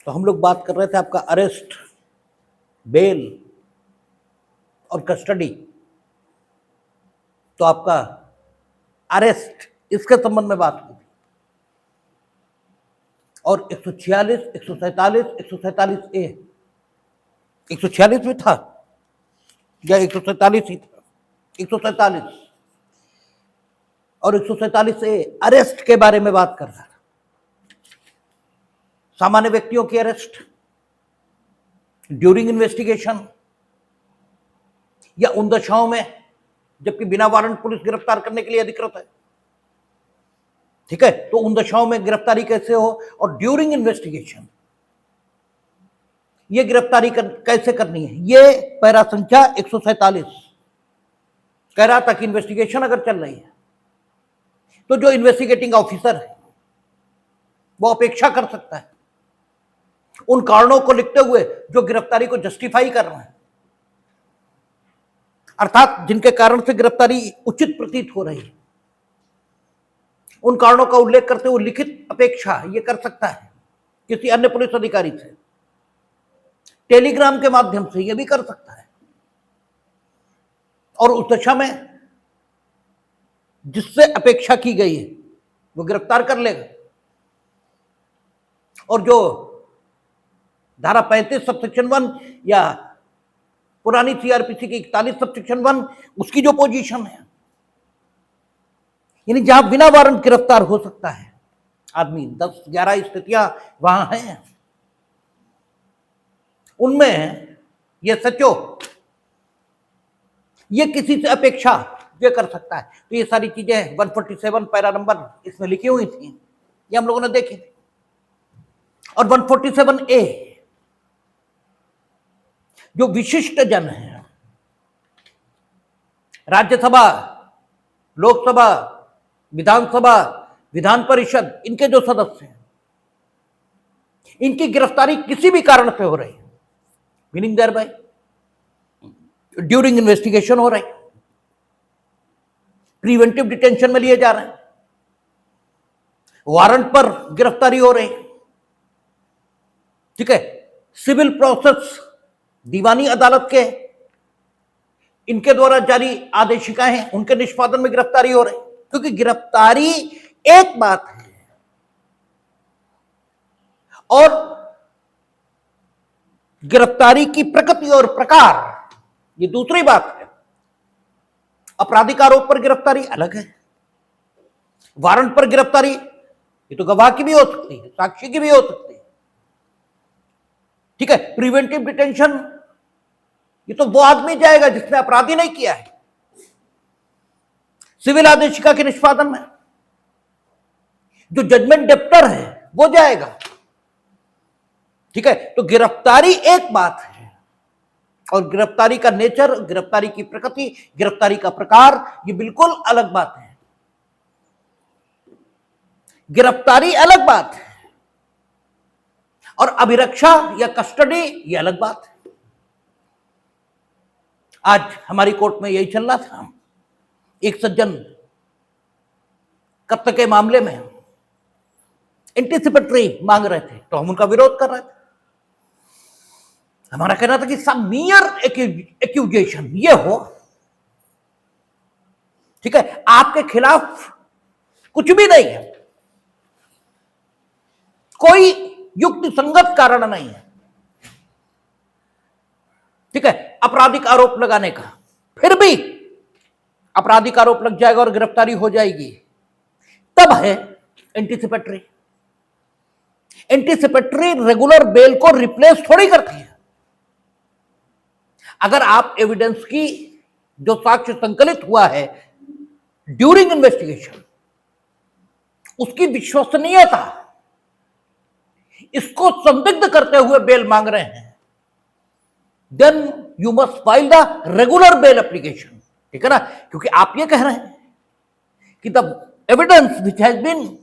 तो हम लोग बात कर रहे थे आपका अरेस्ट, बेल और कस्टडी। तो आपका अरेस्ट इसके संबंध में बात हुई और 146, 147, 147A 146 में था या 147 ही था, 147 और 147A अरेस्ट के बारे में बात कर रहा था। सामान्य व्यक्तियों की अरेस्ट ड्यूरिंग इन्वेस्टिगेशन या उन दशाओं में जबकि बिना वारंट पुलिस गिरफ्तार करने के लिए अधिकृत है। ठीक है, तो उन दशाओं में गिरफ्तारी कैसे हो और ड्यूरिंग इन्वेस्टिगेशन ये गिरफ्तारी कैसे करनी है। ये पैरा संख्या 147 कह रहा था कि इन्वेस्टिगेशन अगर चल रही है तो जो इन्वेस्टिगेटिंग ऑफिसर है वो अपेक्षा कर सकता है उन कारणों को लिखते हुए जो गिरफ्तारी को जस्टिफाई कर रहे हैं, अर्थात जिनके कारण से गिरफ्तारी उचित प्रतीत हो रही है, उन कारणों का उल्लेख करते हुए लिखित अपेक्षा ये कर सकता है किसी अन्य पुलिस अधिकारी से, टेलीग्राम के माध्यम से ये भी कर सकता है और उस दशा में जिससे अपेक्षा की गई है वो गिरफ्तार कर लेगा। और जो धारा 35 सबसेक्शन 1 या पुरानी सीआरपीसी की 41 सबसेक्शन 1 उसकी जो पोजीशन है, यानी जहां बिना वारंट गिरफ्तार हो सकता है आदमी, 10-11 स्थितियां वहां हैं, उनमें ये सचो ये किसी से अपेक्षा ये कर सकता है। तो ये सारी चीजें 147 पैरा नंबर इसमें लिखी हुई थी, ये हम लोगों ने देखी। और 147A जो विशिष्ट जन है, राज्यसभा, लोकसभा, विधानसभा, विधान परिषद, इनके जो सदस्य हैं, इनकी गिरफ्तारी किसी भी कारण से हो रही है, meaning thereby during investigation हो रही है, प्रिवेंटिव डिटेंशन में लिए जा रहे हैं, वारंट पर गिरफ्तारी हो रही है। ठीक है, सिविल प्रोसेस, दीवानी अदालत के इनके द्वारा जारी आदेशिकाएं हैं, उनके निष्पादन में गिरफ्तारी हो रही है। क्योंकि गिरफ्तारी एक बात है और गिरफ्तारी की प्रकृति और प्रकार ये दूसरी बात है। आपराधिक आरोप पर गिरफ्तारी अलग है, वारंट पर गिरफ्तारी ये तो गवाह की भी हो सकती है, साक्षी की भी हो सकती है। ठीक है, प्रिवेंटिव डिटेंशन ये तो वो आदमी जाएगा जिसने अपराधी नहीं किया है, सिविल आदेशिका के निष्पादन में जो जजमेंट डेप्टर है वो जाएगा। ठीक है, तो गिरफ्तारी एक बात है और गिरफ्तारी का नेचर, गिरफ्तारी की प्रकृति, गिरफ्तारी का प्रकार ये बिल्कुल अलग बात है। गिरफ्तारी अलग बात है और अभिरक्षा या कस्टडी ये अलग बात है। आज हमारी कोर्ट में यही चल रहा था, एक सज्जन कत्ल के मामले में एंटीसिपेटरी मांग रहे थे तो हम उनका विरोध कर रहे थे। हमारा कहना था कि सब मियर एक्यूजेशन ये हो, ठीक है, आपके खिलाफ कुछ भी नहीं है, कोई युक्ति संगत कारण नहीं है, ठीक है, आपराधिक आरोप लगाने का, फिर भी आपराधिक आरोप लग जाएगा और गिरफ्तारी हो जाएगी, तब है एंटीसिपेटरी। एंटीसिपेटरी रेगुलर बेल को रिप्लेस थोड़ी करती है। अगर आप एविडेंस की जो साक्ष्य संकलित हुआ है ड्यूरिंग इन्वेस्टिगेशन उसकी विश्वसनीयता इसको संदिग्ध करते हुए बेल मांग रहे हैं, then you must file the regular bail application. ठीक है ना, क्योंकि आप ये कह रहे हैं कि the evidence which has been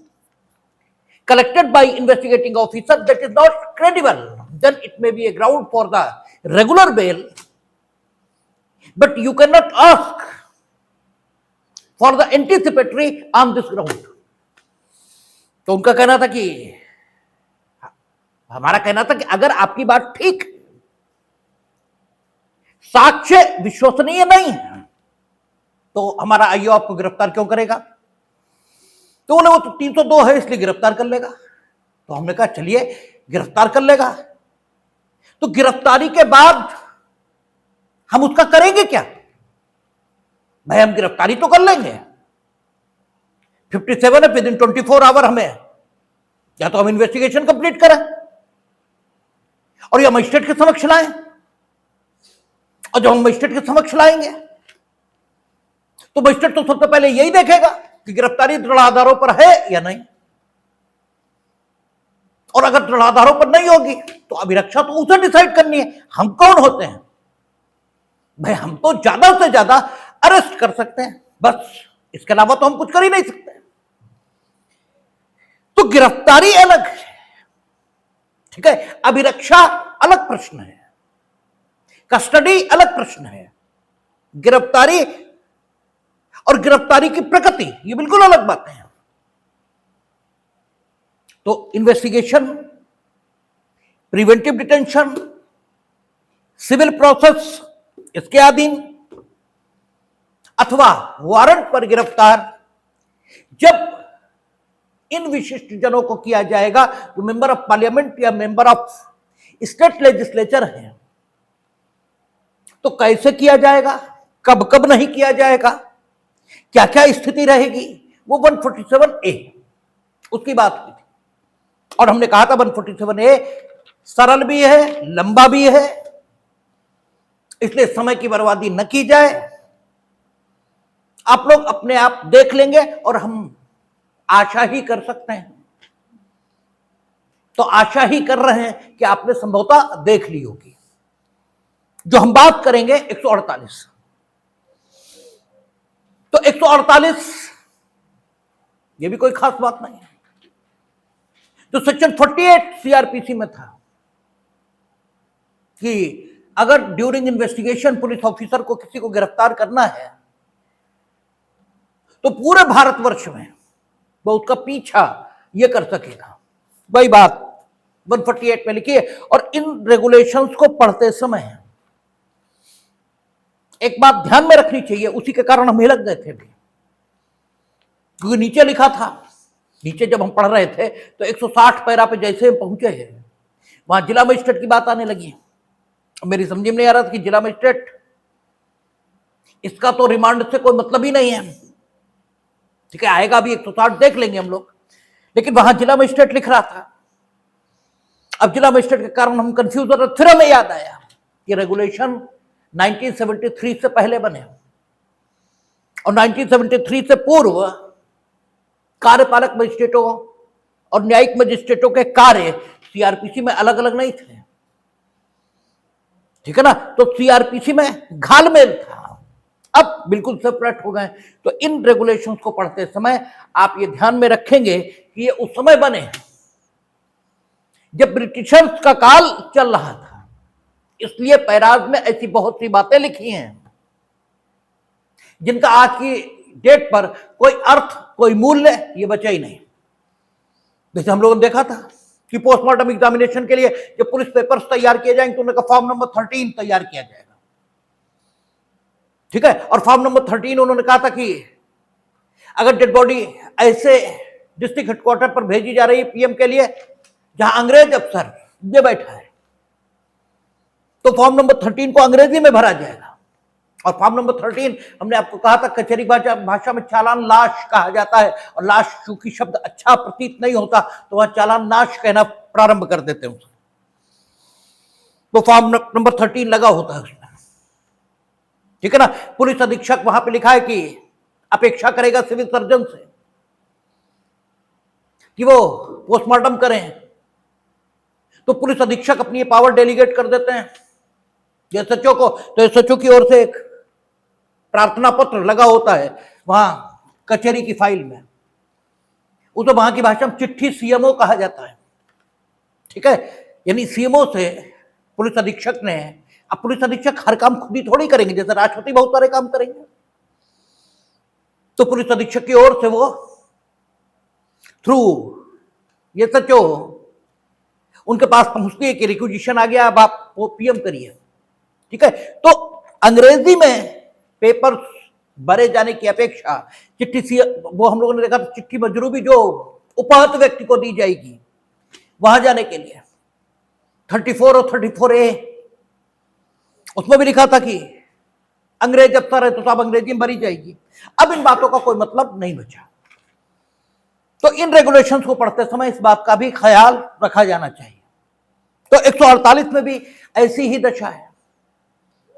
collected by investigating officer that is not credible, then it may be a ground for the regular bail, but you cannot ask for the anticipatory on this ground. तो उनका कहना था कि हमारा कहना था कि अगर आपकी बात ठीक है, साक्ष्य विश्वसनीय नहीं है, तो हमारा आईओ आपको गिरफ्तार क्यों करेगा? तो बोले वो तो 302 है इसलिए गिरफ्तार कर लेगा। तो हमने कहा चलिए गिरफ्तार कर लेगा, तो गिरफ्तारी के बाद हम उसका करेंगे क्या? भाई हम गिरफ्तारी तो कर लेंगे, 57 है, विद इन 24 आवर हमें या तो हम इन्वेस्टिगेशन कंप्लीट करें और या मजिस्ट्रेट के समक्ष लाएं, और जब हम मजिस्ट्रेट के समक्ष लाएंगे तो मजिस्ट्रेट तो सबसे पहले यही देखेगा कि गिरफ्तारी दृढ़ आधारों पर है या नहीं, और अगर दृढ़ आधारों पर नहीं होगी तो अभिरक्षा तो उसे डिसाइड करनी है। हम कौन होते हैं भाई? हम तो ज्यादा से ज्यादा अरेस्ट कर सकते हैं, बस, इसके अलावा तो हम कुछ कर ही नहीं सकते। तो गिरफ्तारी अलग है, ठीक है, अभिरक्षा अलग प्रश्न है, कस्टडी अलग प्रश्न है, गिरफ्तारी और गिरफ्तारी की प्रकृति ये बिल्कुल अलग बातें हैं। तो investigation, preventive detention, civil process इसके अधीन, अथवा वारंट पर गिरफ्तार जब इन विशिष्ट जनों को किया जाएगा जो मेंबर ऑफ पार्लियामेंट या मेंबर ऑफ स्टेट लेजिस्लेचर हैं, तो कैसे किया जाएगा, कब कब नहीं किया जाएगा, क्या क्या स्थिति रहेगी, वो 147A उसकी बात हुई थी। और हमने कहा था 147A सरल भी है, लंबा भी है, इसलिए समय की बर्बादी न की जाए। आप लोग अपने आप देख लेंगे और हम आशा ही कर सकते हैं, तो आशा ही कर रहे हैं कि आपने संभवतः देख ली होगी। जो हम बात करेंगे 148, तो 148 ये भी कोई खास बात नहीं है। तो सेक्शन 48 सीआरपीसी में था कि अगर ड्यूरिंग इन्वेस्टिगेशन पुलिस ऑफिसर को किसी को गिरफ्तार करना है तो पूरे भारतवर्ष में वो उसका पीछा ये कर सकेगा। वही बात 148 में लिखी है। और इन रेगुलेशंस को पढ़ते समय एक बात ध्यान में रखनी चाहिए, उसी के कारण हम हिलक गए थे भी, क्योंकि नीचे लिखा था, नीचे जब हम पढ़ रहे थे तो 160 पैरा पे जैसे हम पहुंचे हैं वहां जिला मजिस्ट्रेट की बात आने लगी। मेरी समझ में नहीं आ रहा था कि जिला मजिस्ट्रेट, इसका तो रिमांड से कोई मतलब ही नहीं है, ठीक है, आएगा भी 160 देख लेंगे हम लोग, लेकिन वहां जिला मजिस्ट्रेट लिख रहा था। अब जिला मजिस्ट्रेट के कारण हम कंफ्यूज हो रहे, फिर हमें याद आया कि रेगुलेशन 1973 से पहले बने और 1973 से पूर्व कार्यपालक मजिस्ट्रेटों और न्यायिक मजिस्ट्रेटों के कार्य सीआरपीसी में अलग अलग नहीं थे, ठीक है ना। तो सीआरपीसी में घालमेल था, अब बिल्कुल सेपरेट हो गए। तो इन रेगुलेशंस को पढ़ते समय आप ये ध्यान में रखेंगे कि ये उस समय बने जब ब्रिटिशर्स का काल चल रहा था, इसलिए पैराज में ऐसी बहुत सी बातें लिखी हैं जिनका आज की डेट पर कोई अर्थ, कोई मूल्य ये बचा ही नहीं। जैसे हम लोगों ने देखा था कि पोस्टमार्टम एग्जामिनेशन के लिए जब पुलिस पेपर्स तैयार किए जाएंगे तो उन्होंने कहा फॉर्म नंबर 13 तैयार किया जाएगा, ठीक है। और फॉर्म नंबर 13 उन्होंने कहा था कि अगर डेड बॉडी ऐसे डिस्ट्रिक्ट हेडक्वार्टर पर भेजी जा रही है पीएम के लिए जहां अंग्रेज अफसर ये बैठा है, तो फॉर्म नंबर 13 को अंग्रेजी में भरा जाएगा। और फॉर्म नंबर 13 हमने आपको कहा था कचहरी भाषा में चालान लाश कहा जाता है, और लाश चूंकि शब्द अच्छा प्रतीत नहीं होता तो वह चालान नाश कहना प्रारंभ कर देते हैं। तो फॉर्म नंबर 13 लगा होता है उसमें, ठीक है ना। पुलिस अधीक्षक वहां पे लिखा है कि अपेक्षा करेगा सिविल सर्जन से कि वो पोस्टमार्टम करें, तो पुलिस अधीक्षक अपनी पावर डेलीगेट कर देते हैं एसएचओ को। तो एसएचओ की ओर से एक प्रार्थना पत्र लगा होता है वहां कचहरी की फाइल में, उसे वहां की भाषा में चिट्ठी सीएमओ कहा जाता है, ठीक है। यानी सीएमओ से पुलिस अधीक्षक ने, अब पुलिस अधीक्षक हर काम खुद ही थोड़ी करेंगे, जैसे राष्ट्रपति बहुत सारे काम करेंगे, तो पुलिस अधीक्षक की ओर से वो थ्रू एसएचओ उनके पास पहुंचती है कि रिक्विजिशन आ गया, अब आप वो पीएम करिए। ठीक है, तो अंग्रेजी में पेपर्स भरे जाने की अपेक्षा चिट्ठी सी, वो हम लोगों ने देखा तो चिट्ठी मजरूबी जो उपहत व्यक्ति को दी जाएगी वहां जाने के लिए 34 और 34A, उसमें भी लिखा था कि अंग्रेज अफसर है तो सब अंग्रेजी में भरी जाएगी। अब इन बातों का कोई मतलब नहीं बचा। तो इन रेगुलेशंस को पढ़ते समय इस बात का भी ख्याल रखा जाना चाहिए। तो 148 में भी ऐसी ही दशा है।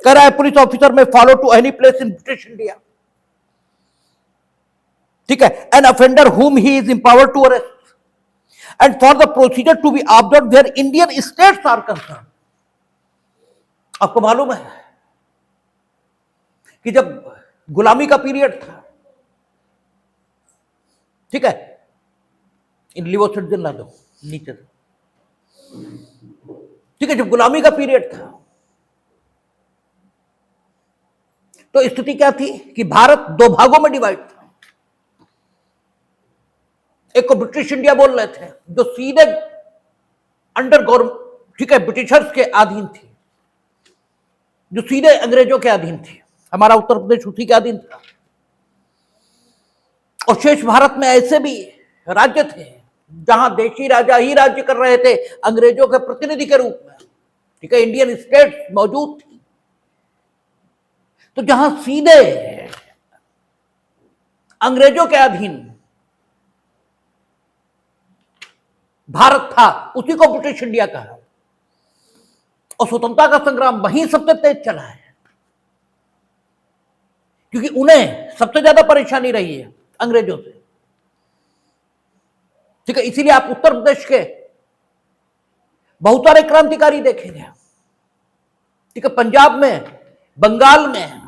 कह रहा है पुलिस ऑफिसर में follow to any place in British India, ठीक है, an offender whom he is empowered to arrest and for the procedure to be observe where Indian states are concern. आपको मालूम है कि जब गुलामी का पीरियड था, ठीक है, इन लिवो सिटीजन ला दो नीचे, ठीक है, जब गुलामी का पीरियड था तो स्थिति क्या थी कि भारत दो भागों में डिवाइड था। एक को ब्रिटिश इंडिया बोल रहे थे जो सीधे अंडर गवर्नमेंट, ठीक है, ब्रिटिशर्स के अधीन थी, जो सीधे अंग्रेजों के अधीन थी। हमारा उत्तर प्रदेश उसी के अधीन था। और शेष भारत में ऐसे भी राज्य थे जहां देशी राजा ही राज्य कर रहे थे अंग्रेजों के प्रतिनिधि के रूप में, ठीक है, इंडियन स्टेट्स मौजूद थी। तो जहां सीधे अंग्रेजों के अधीन भारत था उसी को ब्रिटिश इंडिया कहा। और स्वतंत्रता का संग्राम वहीं सबसे तेज चला है, क्योंकि उन्हें सबसे ज्यादा परेशानी रही है अंग्रेजों से। ठीक है, इसीलिए आप उत्तर प्रदेश के बहुत सारे क्रांतिकारी देखेंगे, ठीक है, पंजाब में, बंगाल में,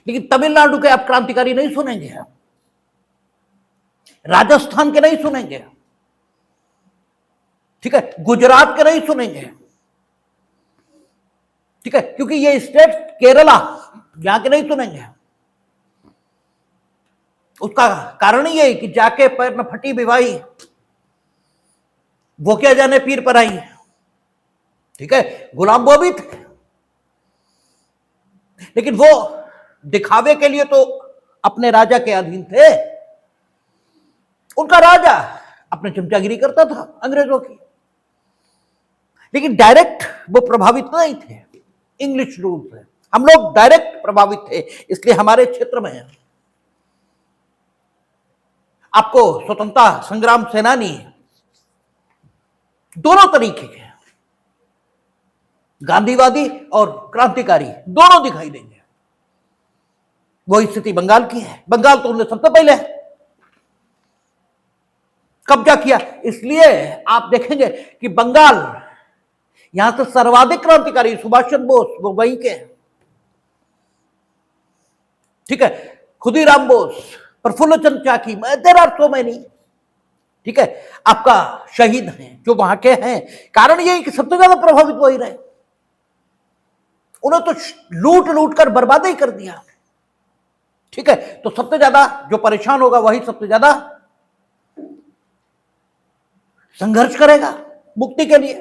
लेकिन तमिलनाडु के आप क्रांतिकारी नहीं सुनेंगे, राजस्थान के नहीं सुनेंगे, ठीक है, गुजरात के नहीं सुनेंगे, ठीक है, क्योंकि ये स्टेट केरला यहां के नहीं सुनेंगे। उसका कारण ही है कि जाके पैर न फटी विवाही, वो क्या जाने पीर पर आई, ठीक है, गुलाम वो भी थे, लेकिन वो दिखावे के लिए तो अपने राजा के अधीन थे। उनका राजा अपने चमचागिरी करता था अंग्रेजों की, लेकिन डायरेक्ट वो प्रभावित नहीं थे इंग्लिश रूल से। हम लोग डायरेक्ट प्रभावित थे, इसलिए हमारे क्षेत्र में आपको स्वतंत्रता संग्राम सेनानी दोनों तरीके के, गांधीवादी और क्रांतिकारी दोनों दिखाई देंगे। वही स्थिति बंगाल की है। बंगाल तो उन्होंने सबसे पहले कब्जा किया, इसलिए आप देखेंगे कि बंगाल, यहां से सर्वाधिक क्रांतिकारी सुभाष चंद्र बोस वो वहीं के, ठीक है, खुदीराम बोस, प्रफुल्ल चंद्र चाकी, देयर आर सो मेनी, ठीक है, आपका शहीद हैं जो वहां के हैं। कारण यही कि सबसे ज्यादा प्रभावित वही रहे, उन्हें तो लूट लूट कर बर्बाद ही कर दिया, ठीक है, तो सबसे ज्यादा जो परेशान होगा वही सबसे ज्यादा संघर्ष करेगा मुक्ति के लिए।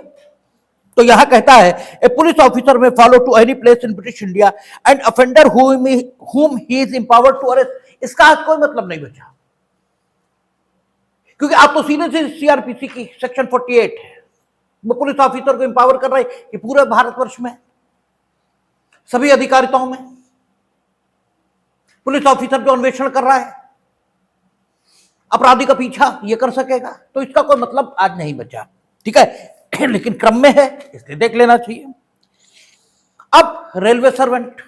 तो यहां कहता है ए पुलिस ऑफिसर में follow to any place in British India and offender whom he is empowered to arrest. इसका आज कोई मतलब नहीं बचा, क्योंकि आप तो सीधे से सीआरपीसी की सेक्शन 48 है, वो पुलिस ऑफिसर को एम्पावर कर रहा है कि पूरे भारतवर्ष में सभी अधिकारिताओं में पुलिस ऑफिसर जो अन्वेषण कर रहा है अपराधी का पीछा ये कर सकेगा। तो इसका कोई मतलब आज नहीं बचा, ठीक है, लेकिन क्रम में है इसलिए देख लेना चाहिए। अब रेलवे सर्वेंट,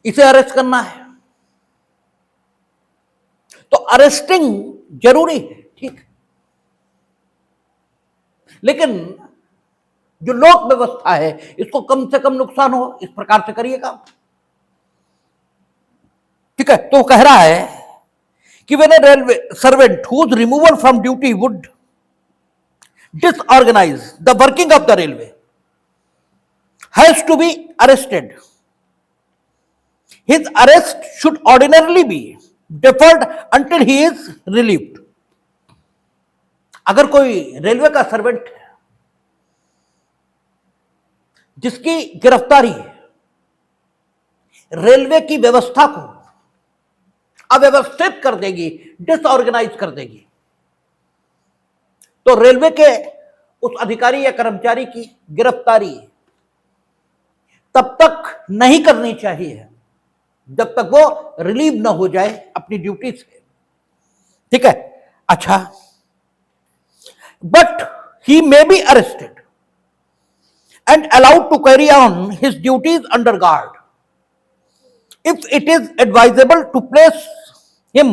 इसे अरेस्ट करना है तो अरेस्टिंग जरूरी है, ठीक, लेकिन जो लोक व्यवस्था है इसको कम से कम नुकसान हो इस प्रकार से करिए काम, ठीक है। तो कह रहा है कि when a railway servant whose removal from duty would disorganize the working of the railway has to be arrested, his arrest should ordinarily be deferred until he is relieved. अगर कोई रेलवे का सर्वेंट है जिसकी गिरफ्तारी railway की व्यवस्था को अव्यवस्थित कर देगी, डिसऑर्गेनाइज कर देगी, तो रेलवे के उस अधिकारी या कर्मचारी की गिरफ्तारी तब तक नहीं करनी चाहिए जब तक वो रिलीव ना हो जाए अपनी ड्यूटी से। ठीक है, अच्छा, but he may be arrested and allowed to carry on his duties under guard if it is advisable to place him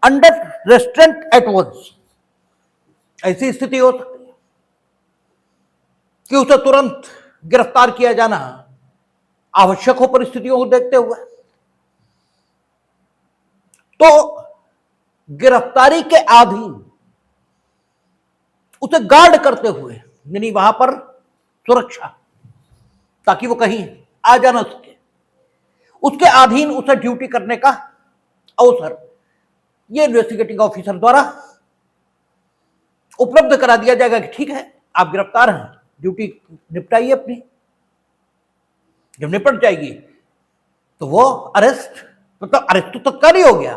under restraint at once। ऐसी स्थिति हो सकती है कि उसे तुरंत गिरफ्तार किया जाना आवश्यक हो परिस्थितियों को देखते हुए। तो गिरफ्तारी के अधीन उसे गार्ड करते हुए, यानी वहां पर सुरक्षा, ताकि वो कहीं आ जा ना सके, उसके अधीन उसे ड्यूटी करने का अवसर ये इन्वेस्टिगेटिंग ऑफिसर द्वारा उपलब्ध करा दिया जाएगा कि ठीक है, आप गिरफ्तार हैं, ड्यूटी निपटाइए अपनी। जब निपट जाएगी तो वो अरेस्ट, मतलब अरेस्ट तो तत्काल ही हो गया,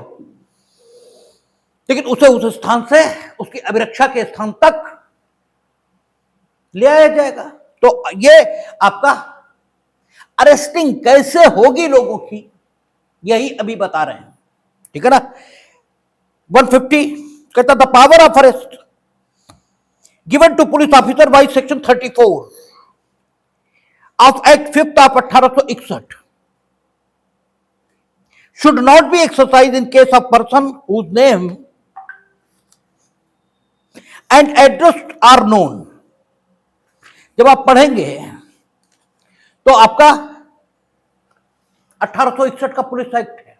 लेकिन उसे उस स्थान से उसकी अभिरक्षा के स्थान तक ले आया जाएगा। तो ये आपका अरेस्टिंग कैसे होगी लोगों की, यही अभी बता रहे हैं। ठीक है ना। 150 कहता the power of arrest given to police officer by section 34 of act 5 of 1861 should not be exercised in case of person whose name and address are known। जब आप पढ़ेंगे तो आपका 1861 का पुलिस एक्ट है,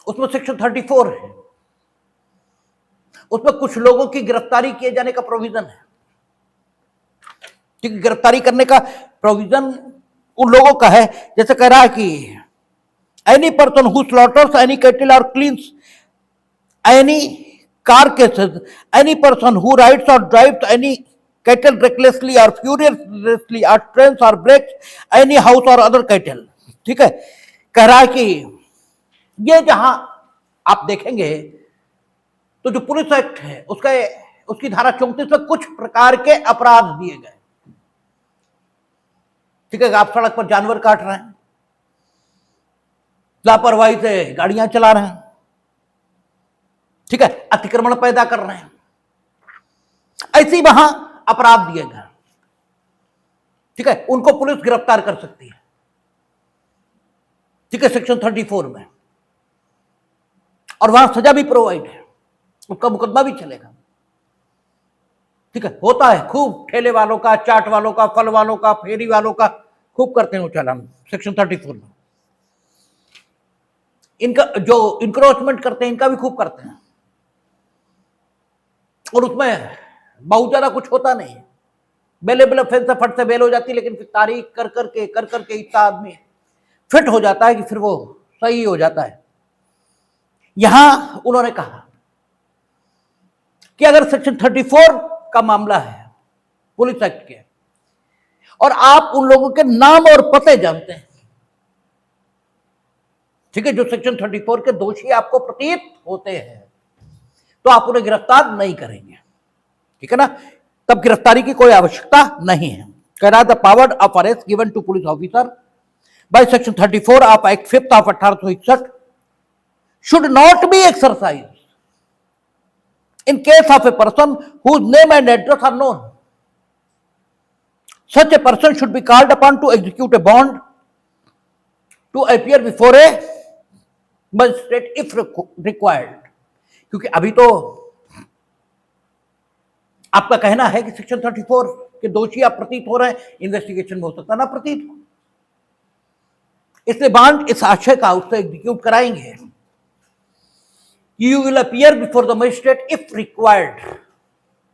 उसमें सेक्शन 34 है, उसमें कुछ लोगों की गिरफ्तारी किए जाने का प्रोविजन है। ठीक, गिरफ्तारी करने का प्रोविजन उन लोगों का है, जैसे कह रहा है कि any person who slaughters any cattle or cleans any carcasses, any person who rides or drives any cattle recklessly or furiously or trains or breaks any house or other cattle। ठीक है, कह रहा है कि ये जहां आप देखेंगे तो जो पुलिस एक्ट है उसका उसकी धारा 34 में कुछ प्रकार के अपराध दिए गए। ठीक है, आप सड़क पर जानवर काट रहे हैं, लापरवाही से गाड़ियां चला रहे हैं, ठीक है, अतिक्रमण पैदा कर रहे हैं, ऐसे ही वहां अपराध दिए गए। ठीक है, उनको पुलिस गिरफ्तार कर सकती है। ठीक है, सेक्शन 34 में, और वहां सजा भी प्रोवाइड है, उसका मुकदमा भी चलेगा। ठीक है, होता है खूब, ठेले वालों का, चाट वालों का, फल वालों का, फेरी वालों का खूब करते हैं वो चालान सेक्शन 34 में। इनका जो इंक्रोचमेंट करते हैं इनका भी खूब करते हैं, और उसमें बहुत ज्यादा कुछ होता नहीं, बेलेबल ऑफेंस से फट से बेल हो जाती है, लेकिन फिर तारीख कर करके इतना आदमी फिट हो जाता है कि फिर वो सही हो जाता है। यहां उन्होंने कहा कि अगर सेक्शन 34 का मामला है पुलिस एक्ट के, और आप उन लोगों के नाम और पते जानते हैं, ठीक है, जो सेक्शन 34 के दोषी आपको प्रतीत होते हैं, तो आप उन्हें गिरफ्तार नहीं करेंगे। ठीक है ना, तब गिरफ्तारी की कोई आवश्यकता नहीं है। कह रहा the power of arrest given to police officer by section 34 of act 5 of 1861 should not be exercise in case of a person whose name and address are known. Such a person should be called upon to execute a bond to appear before a magistrate if required. क्योंकि अभी तो आपका कहना है कि section 34 के दोषी आप प्रतीत हो रहे हैं, इन्वेस्टिगेशन में हो सकता ना प्रतीत हो, इसलिए बॉन्ड इस आशय का उससे एग्जीक्यूट कराएंगे। You will appear before the magistrate if required.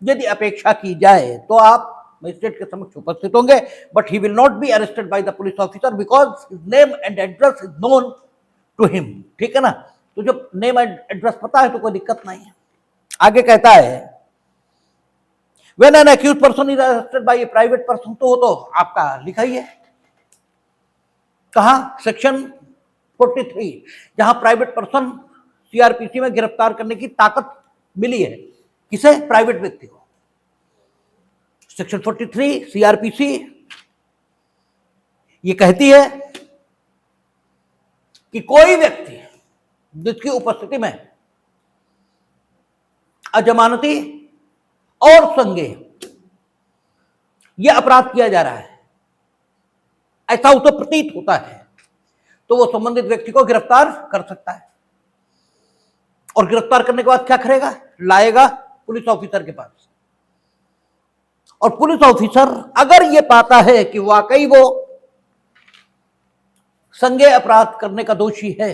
यदि अपेक्षा की जाए तो आप मजिस्ट्रेट के समक्ष उपस्थित होंगे, but he will not be arrested by the police officer because his name and address is known to him. ठीक है ना, तो जब नेम एंड एड्रेस पता है तो कोई दिक्कत नहीं है। आगे कहता है when an accused person is arrested bye A private person, तो वो तो आपका लिखा ही है कहा, सेक्शन 43, जहां प्राइवेट पर्सन सीआरपीसी में गिरफ्तार करने की ताकत मिली है, किसे? प्राइवेट व्यक्ति को। सेक्शन 43 सीआरपीसी ये कहती है कि कोई व्यक्ति जिसकी उपस्थिति में अजमानती और संज्ञेय यह अपराध किया जा रहा है, ऐसा उसे प्रतीत होता है, तो वो संबंधित व्यक्ति को गिरफ्तार कर सकता है। और गिरफ्तार करने के बाद क्या करेगा? लाएगा पुलिस ऑफिसर के पास, और पुलिस ऑफिसर अगर ये पाता है कि वाकई वो संज्ञेय अपराध करने का दोषी है,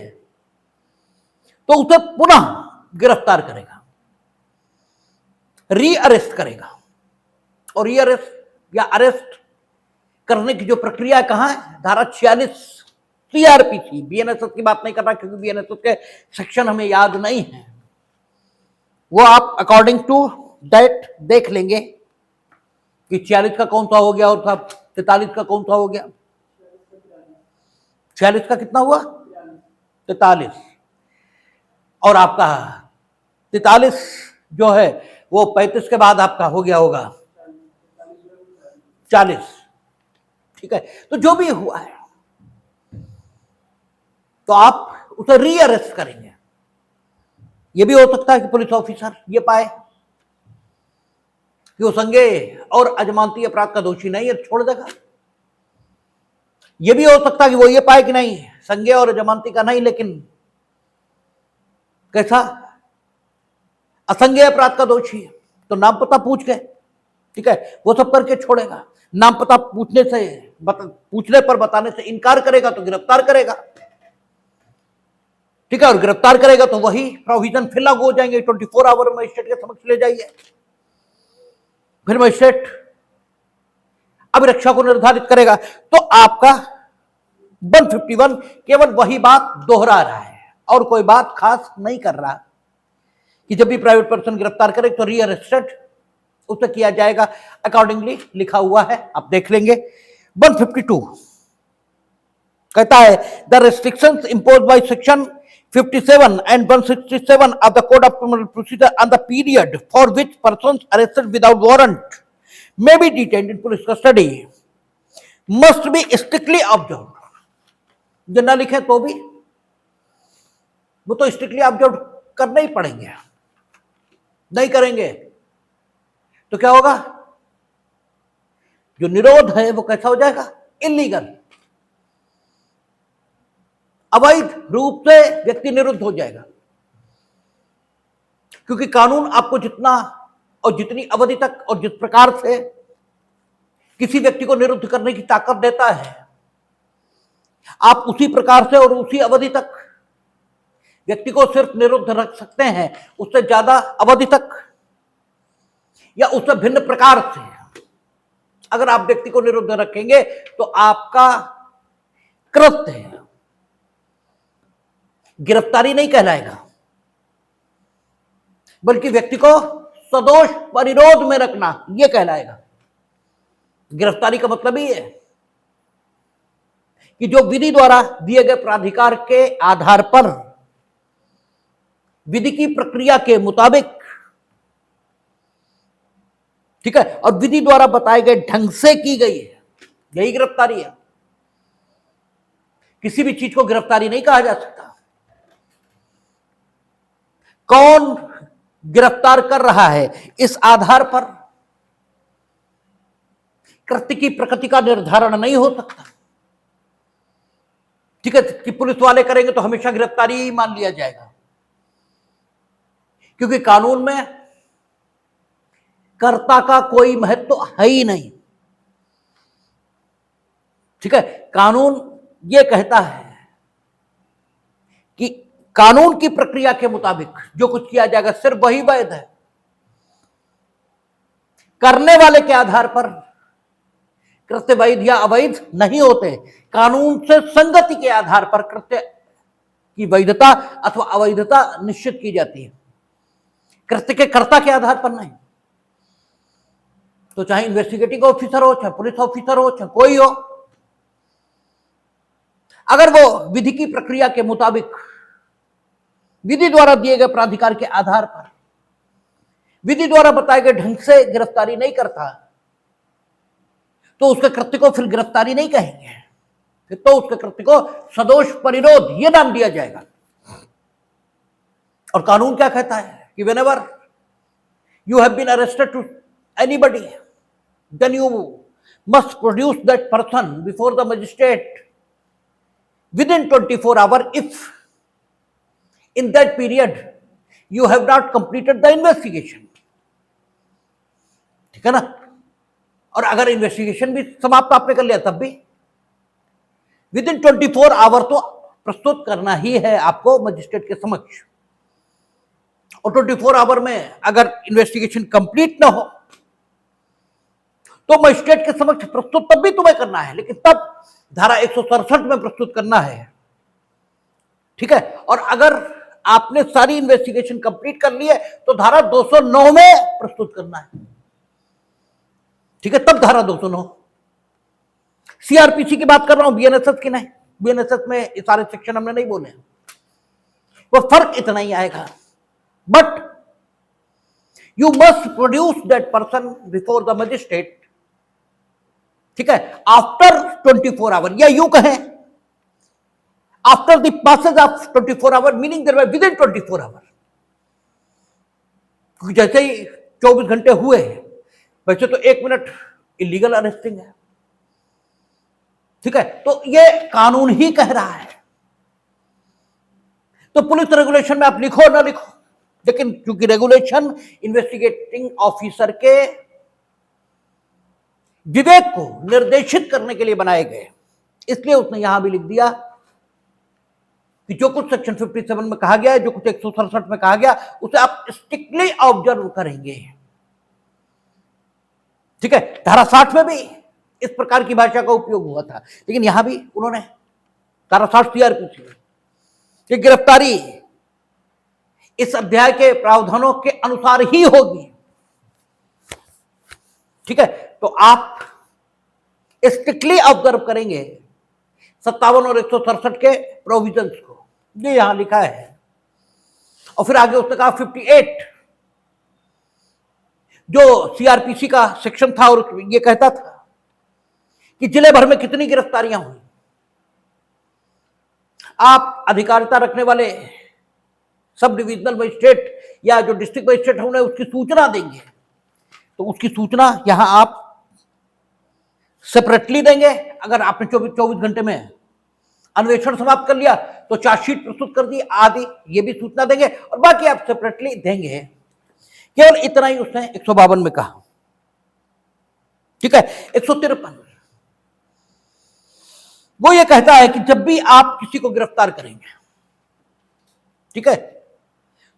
तो उसे पुनः गिरफ्तार करेगा, रीअरेस्ट करेगा। और रीअरेस्ट या अरेस्ट करने की जो प्रक्रिया कहां है? धारा 46 सीआरपीसी, बीएनएसएस की बात नहीं कर रहा क्योंकि बीएनएसएस के सेक्शन हमें याद नहीं है, वो आप अकॉर्डिंग टू दैट देख लेंगे कि 46 का कौन सा हो गया और 43 का कौन सा हो गया। 46 का कितना हुआ? 43, और आपका 43 जो है वो 35 के बाद आपका हो गया होगा 40, ठीक है। तो जो भी हुआ है तो आप उसे रीअरेस्ट करेंगे। यह भी हो सकता है कि पुलिस ऑफिसर ये पाए कि वो संज्ञेय और अजमानती अपराध का दोषी नहीं है, छोड़ देगा। यह भी हो सकता है कि वो ये पाए कि नहीं, संज्ञेय और अजमानती का नहीं, लेकिन कैसा? असंज्ञेय अपराध का दोषी है, तो नाम पता पूछ के, ठीक है, वो सब करके छोड़ेगा। नाम पता पूछने पर बताने से इनकार करेगा तो गिरफ्तार करेगा, ठीक है। और गिरफ्तार करेगा तो वही प्रोविजन फिर लागू हो जाएंगे। 24 आवर मजिस्ट्रेट के समक्ष ले जाइए, फिर मजिस्ट्रेट अभिरक्षा को निर्धारित करेगा। तो आपका 151 केवल वही बात दोहरा रहा है और कोई बात खास नहीं कर रहा कि जब भी प्राइवेट पर्सन गिरफ्तार करे तो रीअरेस्टेड उसे किया जाएगा, अकॉर्डिंगली लिखा हुआ है, आप देख लेंगे। 152 कहता है the restrictions imposed by section 57 and 167 of the Code of Criminal Procedure on the period for which persons arrested without warrant may be detained in police custody must be strictly observed। जो ना लिखे तो भी वो तो strictly observe करने ही पड़ेंगे, नहीं करेंगे तो क्या होगा? जो निरोध है वो कैसा हो जाएगा? इलीगल, अवैध रूप से व्यक्ति निरुद्ध हो जाएगा। क्योंकि कानून आपको जितना और जितनी अवधि तक और जिस प्रकार से किसी व्यक्ति को निरुद्ध करने की ताकत देता है, आप उसी प्रकार से और उसी अवधि तक व्यक्ति को सिर्फ निरुद्ध रख सकते हैं। उससे ज्यादा अवधि तक या उससे भिन्न प्रकार से अगर आप व्यक्ति को निरुद्ध रखेंगे तो आपका कृत्य गिरफ्तारी नहीं कहलाएगा, बल्कि व्यक्ति को सदोष परिरोध में रखना यह कहलाएगा। गिरफ्तारी का मतलब ही है कि जो विधि द्वारा दिए गए प्राधिकार के आधार पर विधि की प्रक्रिया के मुताबिक, ठीक है, और विधि द्वारा बताए गए ढंग से की गई है, यही गिरफ्तारी है। किसी भी चीज को गिरफ्तारी नहीं कहा जा सकता। कौन गिरफ्तार कर रहा है इस आधार पर कृत्य की प्रकृति का निर्धारण नहीं हो सकता, ठीक है। कि पुलिस वाले करेंगे तो हमेशा गिरफ्तारी ही मान लिया जाएगा, क्योंकि कानून में कर्ता का कोई महत्व है ही नहीं, ठीक है। कानून यह कहता है कि कानून की प्रक्रिया के मुताबिक जो कुछ किया जाएगा सिर्फ वही वैध है। करने वाले के आधार पर कृत्य वैध या अवैध नहीं होते। कानून से संगति के आधार पर कृत्य की वैधता अथवा अवैधता निश्चित की जाती है, कृत्य के कर्ता के आधार पर नहीं। तो चाहे इन्वेस्टिगेटिंग ऑफिसर हो, चाहे पुलिस ऑफिसर हो, चाहे कोई हो, अगर वो विधि की प्रक्रिया के मुताबिक विधि द्वारा दिए गए प्राधिकार के आधार पर विधि द्वारा बताए गए ढंग से गिरफ्तारी नहीं करता, तो उसके कृत्य को फिर गिरफ्तारी नहीं कहेंगे, फिर तो उसके कृत्य को सदोष परिरोध यह नाम दिया जाएगा। और कानून क्या कहता है कि whenever you have been arrested to anybody, then you must produce that person before the magistrate within 24 hours if in that period you have not completed the investigation। ठीक है ना? और अगर इन्वेस्टिगेशन भी समाप्त आपने कर लिया तब भी विदिन 24 आवर तो प्रस्तुत करना ही है आपको मजिस्ट्रेट के समक्ष। और 24 आवर में अगर इन्वेस्टिगेशन कंप्लीट ना हो तो मजिस्ट्रेट के समक्ष प्रस्तुत तब भी तुम्हें करना है, लेकिन तब धारा 167 में प्रस्तुत करना है। ठीक है? और अगर आपने सारी इन्वेस्टिगेशन कंप्लीट कर ली है तो धारा 209 में प्रस्तुत करना है। ठीक है? तब धारा 209। सीआरपीसी की बात कर रहा हूं, बीएनएसएस की नहीं। बीएनएसएस में ये सारे सेक्शन हमने नहीं बोले, वो फर्क इतना ही आएगा। But you must produce that person before the magistrate, ठीक है, आफ्टर 24 आवर, या यू कहें after the passage of 24 hour, meaning there within 24 hour. क्योंकि जैसे ही 24 घंटे हुए, वैसे तो 1 मिनट इलीगल अरेस्टिंग है। ठीक है? तो ये कानून ही कह रहा है। तो पुलिस रेगुलेशन में आप लिखो ना लिखो, लेकिन क्योंकि रेगुलेशन इन्वेस्टिगेटिंग ऑफिसर के विवेक को निर्देशित करने के लिए बनाए गए, इसलिए उसने यहां भी लिख दिया कि जो कुछ सेक्शन 57 में कहा गया है, जो कुछ 167 में कहा गया, उसे आप स्ट्रिक्टली ऑब्जर्व करेंगे। ठीक है? धारा 60 में भी इस प्रकार की भाषा का उपयोग हुआ था, लेकिन यहां भी उन्होंने धारा 60 सीआरपीसी कि गिरफ्तारी इस अध्याय के प्रावधानों के अनुसार ही होगी। ठीक है? तो आप स्ट्रिक्टली ऑब्जर्व करेंगे 57 और 167 के प्रोविजंस को, ये यहां लिखा है। और फिर आगे उसने कहा 58 जो सीआरपीसी का सेक्शन था, और ये कहता था कि जिले भर में कितनी गिरफ्तारियां हुई, आप अधिकारिता रखने वाले सब डिविजनल मजिस्ट्रेट या जो डिस्ट्रिक्ट मजिस्ट्रेट है उन्हें उसकी सूचना देंगे। तो उसकी सूचना यहां आप सेपरेटली देंगे। अगर आपने 24 घंटे में अन्वेषण समाप्त कर लिया तो चार्जशीट प्रस्तुत कर दी आदि, ये भी सूचना देंगे, और बाकी आप सेपरेटली देंगे। केवल इतना ही उसने 152 में कहा। ठीक है? 153 वो ये कहता है कि जब भी आप किसी को गिरफ्तार करेंगे, ठीक है,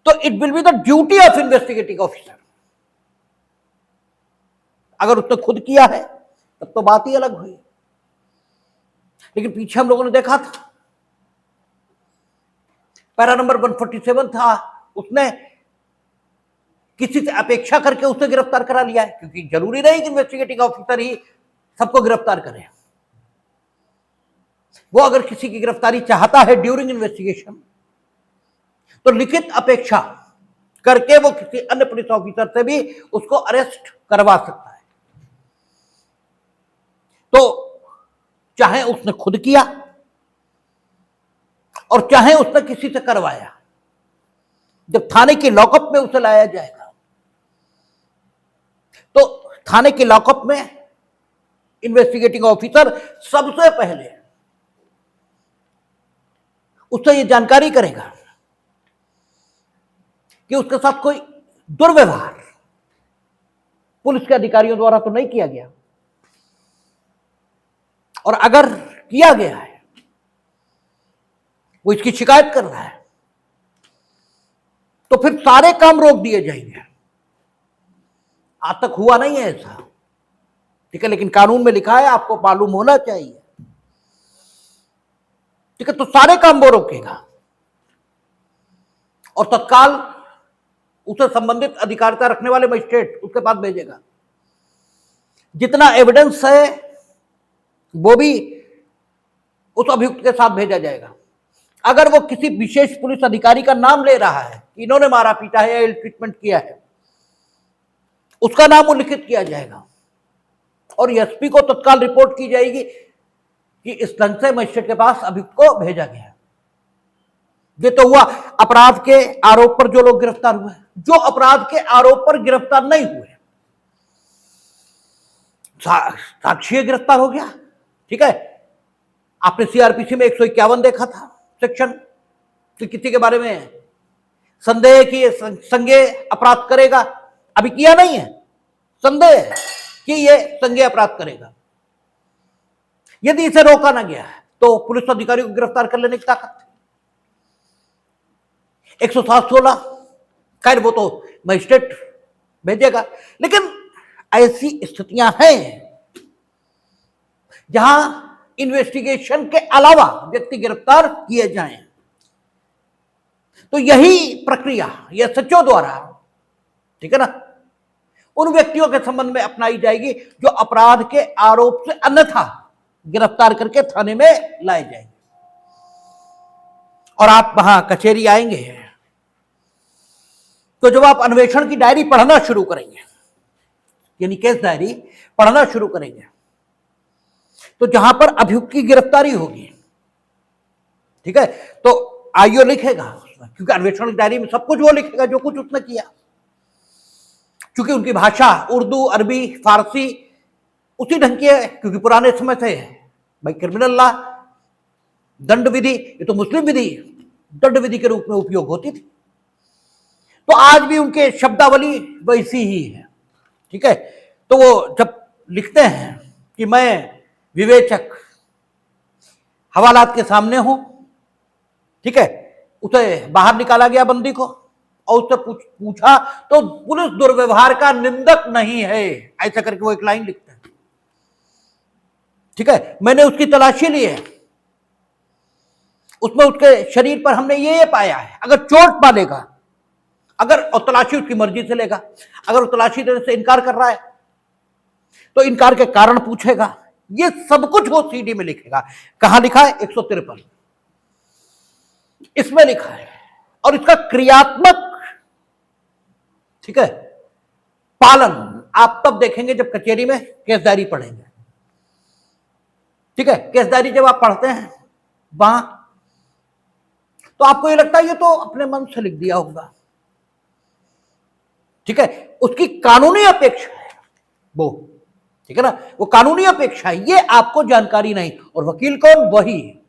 तो it will be the duty of investigating officer. अगर उसने खुद किया है तब तो बात ही अलग हुई, लेकिन पीछे हम लोगों ने देखा था पैरा नंबर 147 था, उसने किसी से अपेक्षा करके उसे गिरफ्तार करा लिया है, क्योंकि जरूरी नहीं कि इन्वेस्टिगेटिंग ऑफिसर ही सबको गिरफ्तार करे। वो अगर किसी की गिरफ्तारी चाहता है ड्यूरिंग इन्वेस्टिगेशन, तो लिखित अपेक्षा करके वो किसी अन्य पुलिस ऑफिसर से भी उसको अरेस्ट करवा सकता है। तो चाहे उसने खुद किया और चाहे उसने किसी से करवाया, जब थाने के लॉकअप में उसे लाया जाएगा तो थाने के लॉकअप में इन्वेस्टिगेटिंग ऑफिसर सबसे पहले उससे यह जानकारी करेगा कि उसके साथ कोई दुर्व्यवहार पुलिस के अधिकारियों द्वारा तो नहीं किया गया, और अगर किया गया है, वो इसकी शिकायत कर रहा है, तो फिर सारे काम रोक दिए जाएंगे। आज तक हुआ नहीं है ऐसा, ठीक है, लेकिन कानून में लिखा है, आपको मालूम होना चाहिए। ठीक है? तो सारे काम वो रोकेगा और तत्काल उसे संबंधित अधिकारिता रखने वाले मजिस्ट्रेट उसके पास भेजेगा जितना एविडेंस है वो भी उस अभियुक्त के साथ भेजा जाएगा। अगर वो किसी विशेष पुलिस अधिकारी का नाम ले रहा है, इन्होंने मारा पीटा है या इल ट्रीटमेंट किया है, उसका नाम उल्लिखित किया जाएगा और एसपी को तत्काल रिपोर्ट की जाएगी कि इस ढंग से मजिस्ट्रेट के पास अभियुक्त को भेजा गया। ये तो हुआ अपराध के आरोप पर जो लोग गिरफ्तार हुए। जो अपराध के आरोप पर गिरफ्तार नहीं हुए, साक्षी गिरफ्तार हो गया, ठीक है। आपने सीआरपीसी में 151 देखा था सेक्शन कि किसी के बारे में संदेह कि ये संज्ञेय अपराध करेगा, अभी किया नहीं है, संदेह है कि ये संज्ञेय अपराध करेगा। यदि इसे रोका ना गया तो पुलिस अधिकारी को गिरफ्तार कर लेने की ताकत। 107-16 खैर वो तो मजिस्ट्रेट भेजेगा, लेकिन ऐसी स्थितियां हैं जहां इन्वेस्टिगेशन के अलावा व्यक्ति गिरफ्तार किए जाएं, तो यही प्रक्रिया ये सचो द्वारा, ठीक है ना, उन व्यक्तियों के संबंध में अपनाई जाएगी जो अपराध के आरोप से अन्यथा गिरफ्तार करके थाने में लाए जाएंगे। और आप वहां कचहरी आएंगे तो जब आप अन्वेषण की डायरी पढ़ना शुरू करेंगे, यानी केस डायरी पढ़ना शुरू करेंगे, तो जहां पर अभियुक्त की गिरफ्तारी होगी, ठीक है, तो आईओ लिखेगा उसमें, क्योंकि अन्वेषण की डायरी में सब कुछ वो लिखेगा जो कुछ उसने किया। क्योंकि उनकी भाषा उर्दू, अरबी, फारसी उसी ढंग की है, क्योंकि पुराने समय से भाई क्रिमिनल लॉ, दंड विधि, ये तो मुस्लिम विधि दंड विधि के रूप में उपयोग होती थी, तो आज भी उनके शब्दावली वैसी ही है, ठीक है। तो वो जब लिखते हैं कि मैं विवेचक हवालात के सामने हूं, ठीक है, उसे बाहर निकाला गया बंदी को और उससे पूछा तो पुलिस दुर्व्यवहार का निंदक नहीं है, ऐसा करके वो एक लाइन लिखते हैं, ठीक है। मैंने उसकी तलाशी ली है, उसमें उसके शरीर पर हमने ये पाया है, अगर चोट पालेगा, अगर और तलाशी उसकी मर्जी से लेगा, अगर वो तलाशी देने से इनकार कर रहा है तो इनकार के कारण पूछेगा। ये सब कुछ वो सीडी में लिखेगा। कहां लिखा है? 153 इसमें लिखा है। और इसका क्रियात्मक, ठीक है, पालन आप तब देखेंगे जब कचहरी में केस डायरी पढ़ेंगे, ठीक है। केस डायरी जब आप पढ़ते हैं वहां, तो आपको ये लगता है ये तो अपने मन से लिख दिया होगा, ठीक है। उसकी कानूनी अपेक्षा है वो, ठीक है ना, वो कानूनी अपेक्षा है, ये आपको जानकारी नहीं। और वकील कौन? वही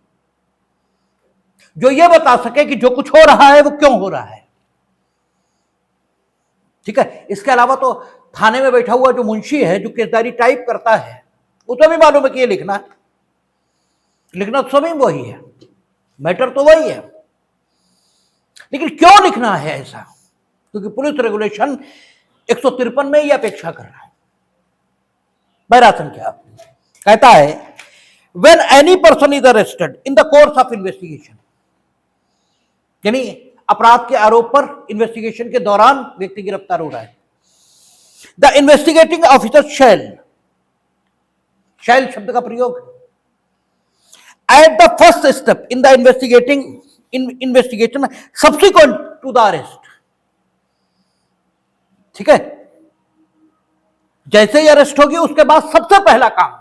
जो ये बता सके कि जो कुछ हो रहा है वो क्यों हो रहा है, ठीक है। इसके अलावा तो थाने में बैठा हुआ जो मुंशी है, जो केस डायरी टाइप करता है, उसे भी मालूम है कि ये लिखना तो सभी वही है, मैटर तो वही है, लेकिन क्यों लिखना है ऐसा? क्योंकि पुलिस रेगुलेशन 153 में ये अपेक्षा कर रहा है। बहरा संख्या कहता है when any person is arrested in the course of investigation, यानी अपराध के आरोप पर इन्वेस्टिगेशन के दौरान व्यक्ति गिरफ्तार हो रहा है, द इन्वेस्टिगेटिंग ऑफिसर शैल शब्द का प्रयोग at the first step in the investigation subsequent to the arrest, ठीक है। जैसे ही अरेस्ट होगी उसके बाद सबसे पहला काम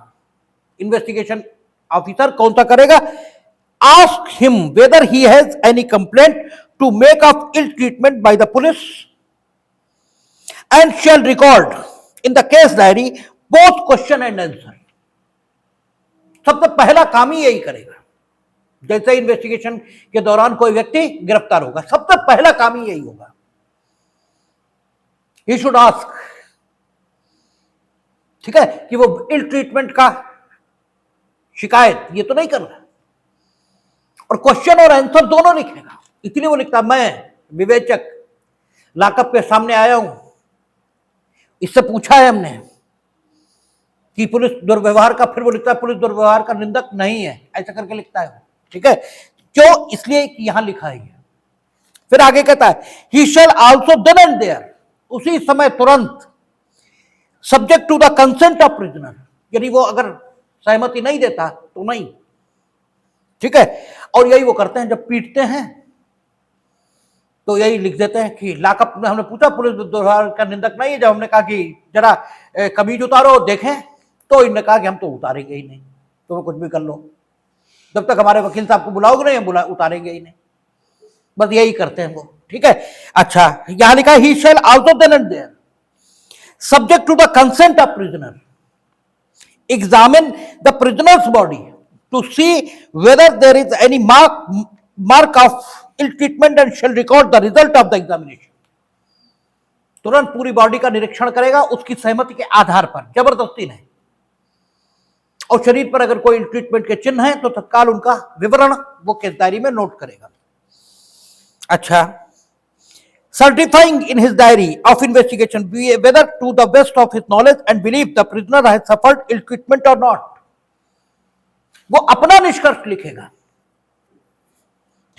इन्वेस्टिगेशन ऑफिसर कौन सा करेगा? Ask him whether he has any complaint to make of ill treatment by the police and shall record in the case diary both question and answer. सबसे पहला काम ही यही करेगा। जैसे इन्वेस्टिगेशन के दौरान कोई व्यक्ति गिरफ्तार होगा, सबसे पहला काम ही यही होगा, ही शुड आस्क, ठीक है, कि वो इल ट्रीटमेंट का शिकायत ये तो नहीं कर रहा, और क्वेश्चन और आंसर दोनों लिखेगा। इसलिए वो लिखता मैं विवेचक लाकअप के सामने आया हूं, इससे पूछा है हमने कि पुलिस दुर्व्यवहार का, फिर वो लिखता है पुलिस दुर्व्यवहार का निंदक नहीं है, ऐसा करके लिखता है, ठीक है। क्यों? इसलिए कि यहां लिखा है। फिर आगे कहता है he shall also then and there, उसी समय तुरंत subject to the consent of prisoner, यानी वो अगर सहमति नहीं देता तो नहीं, ठीक है। और यही वो करते हैं जब पीटते हैं तो यही लिख देते हैं कि लाकअप में। हमने पूछा पुलिस व्यवहार का निंदक नहीं है, जब हमने कहा कि जरा कमीज उतारो देखें, तो इन्होंने कहा कि हम तो उतारेंगे ही नहीं, तो कुछ भी कर लो, जब तक हमारे वकील साहब को बुलाओगे नहीं हम उतारेंगे ही नहीं। बस यही करते हैं वो, ठीक है। अच्छा, यहां लिखा he shall also then and there subject to the consent of prisoner examine the prisoner's body to see whether there is any mark of ill treatment and shall record the result of the examination। तुरंत पूरी body का निरीक्षण करेगा उसकी सहमति के आधार पर, जबरदस्ती नहीं। और शरीर पर अगर कोई इल ट्रीटमेंट के चिन्ह है तो तत्काल उनका विवरण वो केस डायरी में नोट करेगा। अच्छा, certifying in his diary of investigation whether to the best of his knowledge and belief the prisoner has suffered ill treatment or not। वो अपना निष्कर्ष लिखेगा,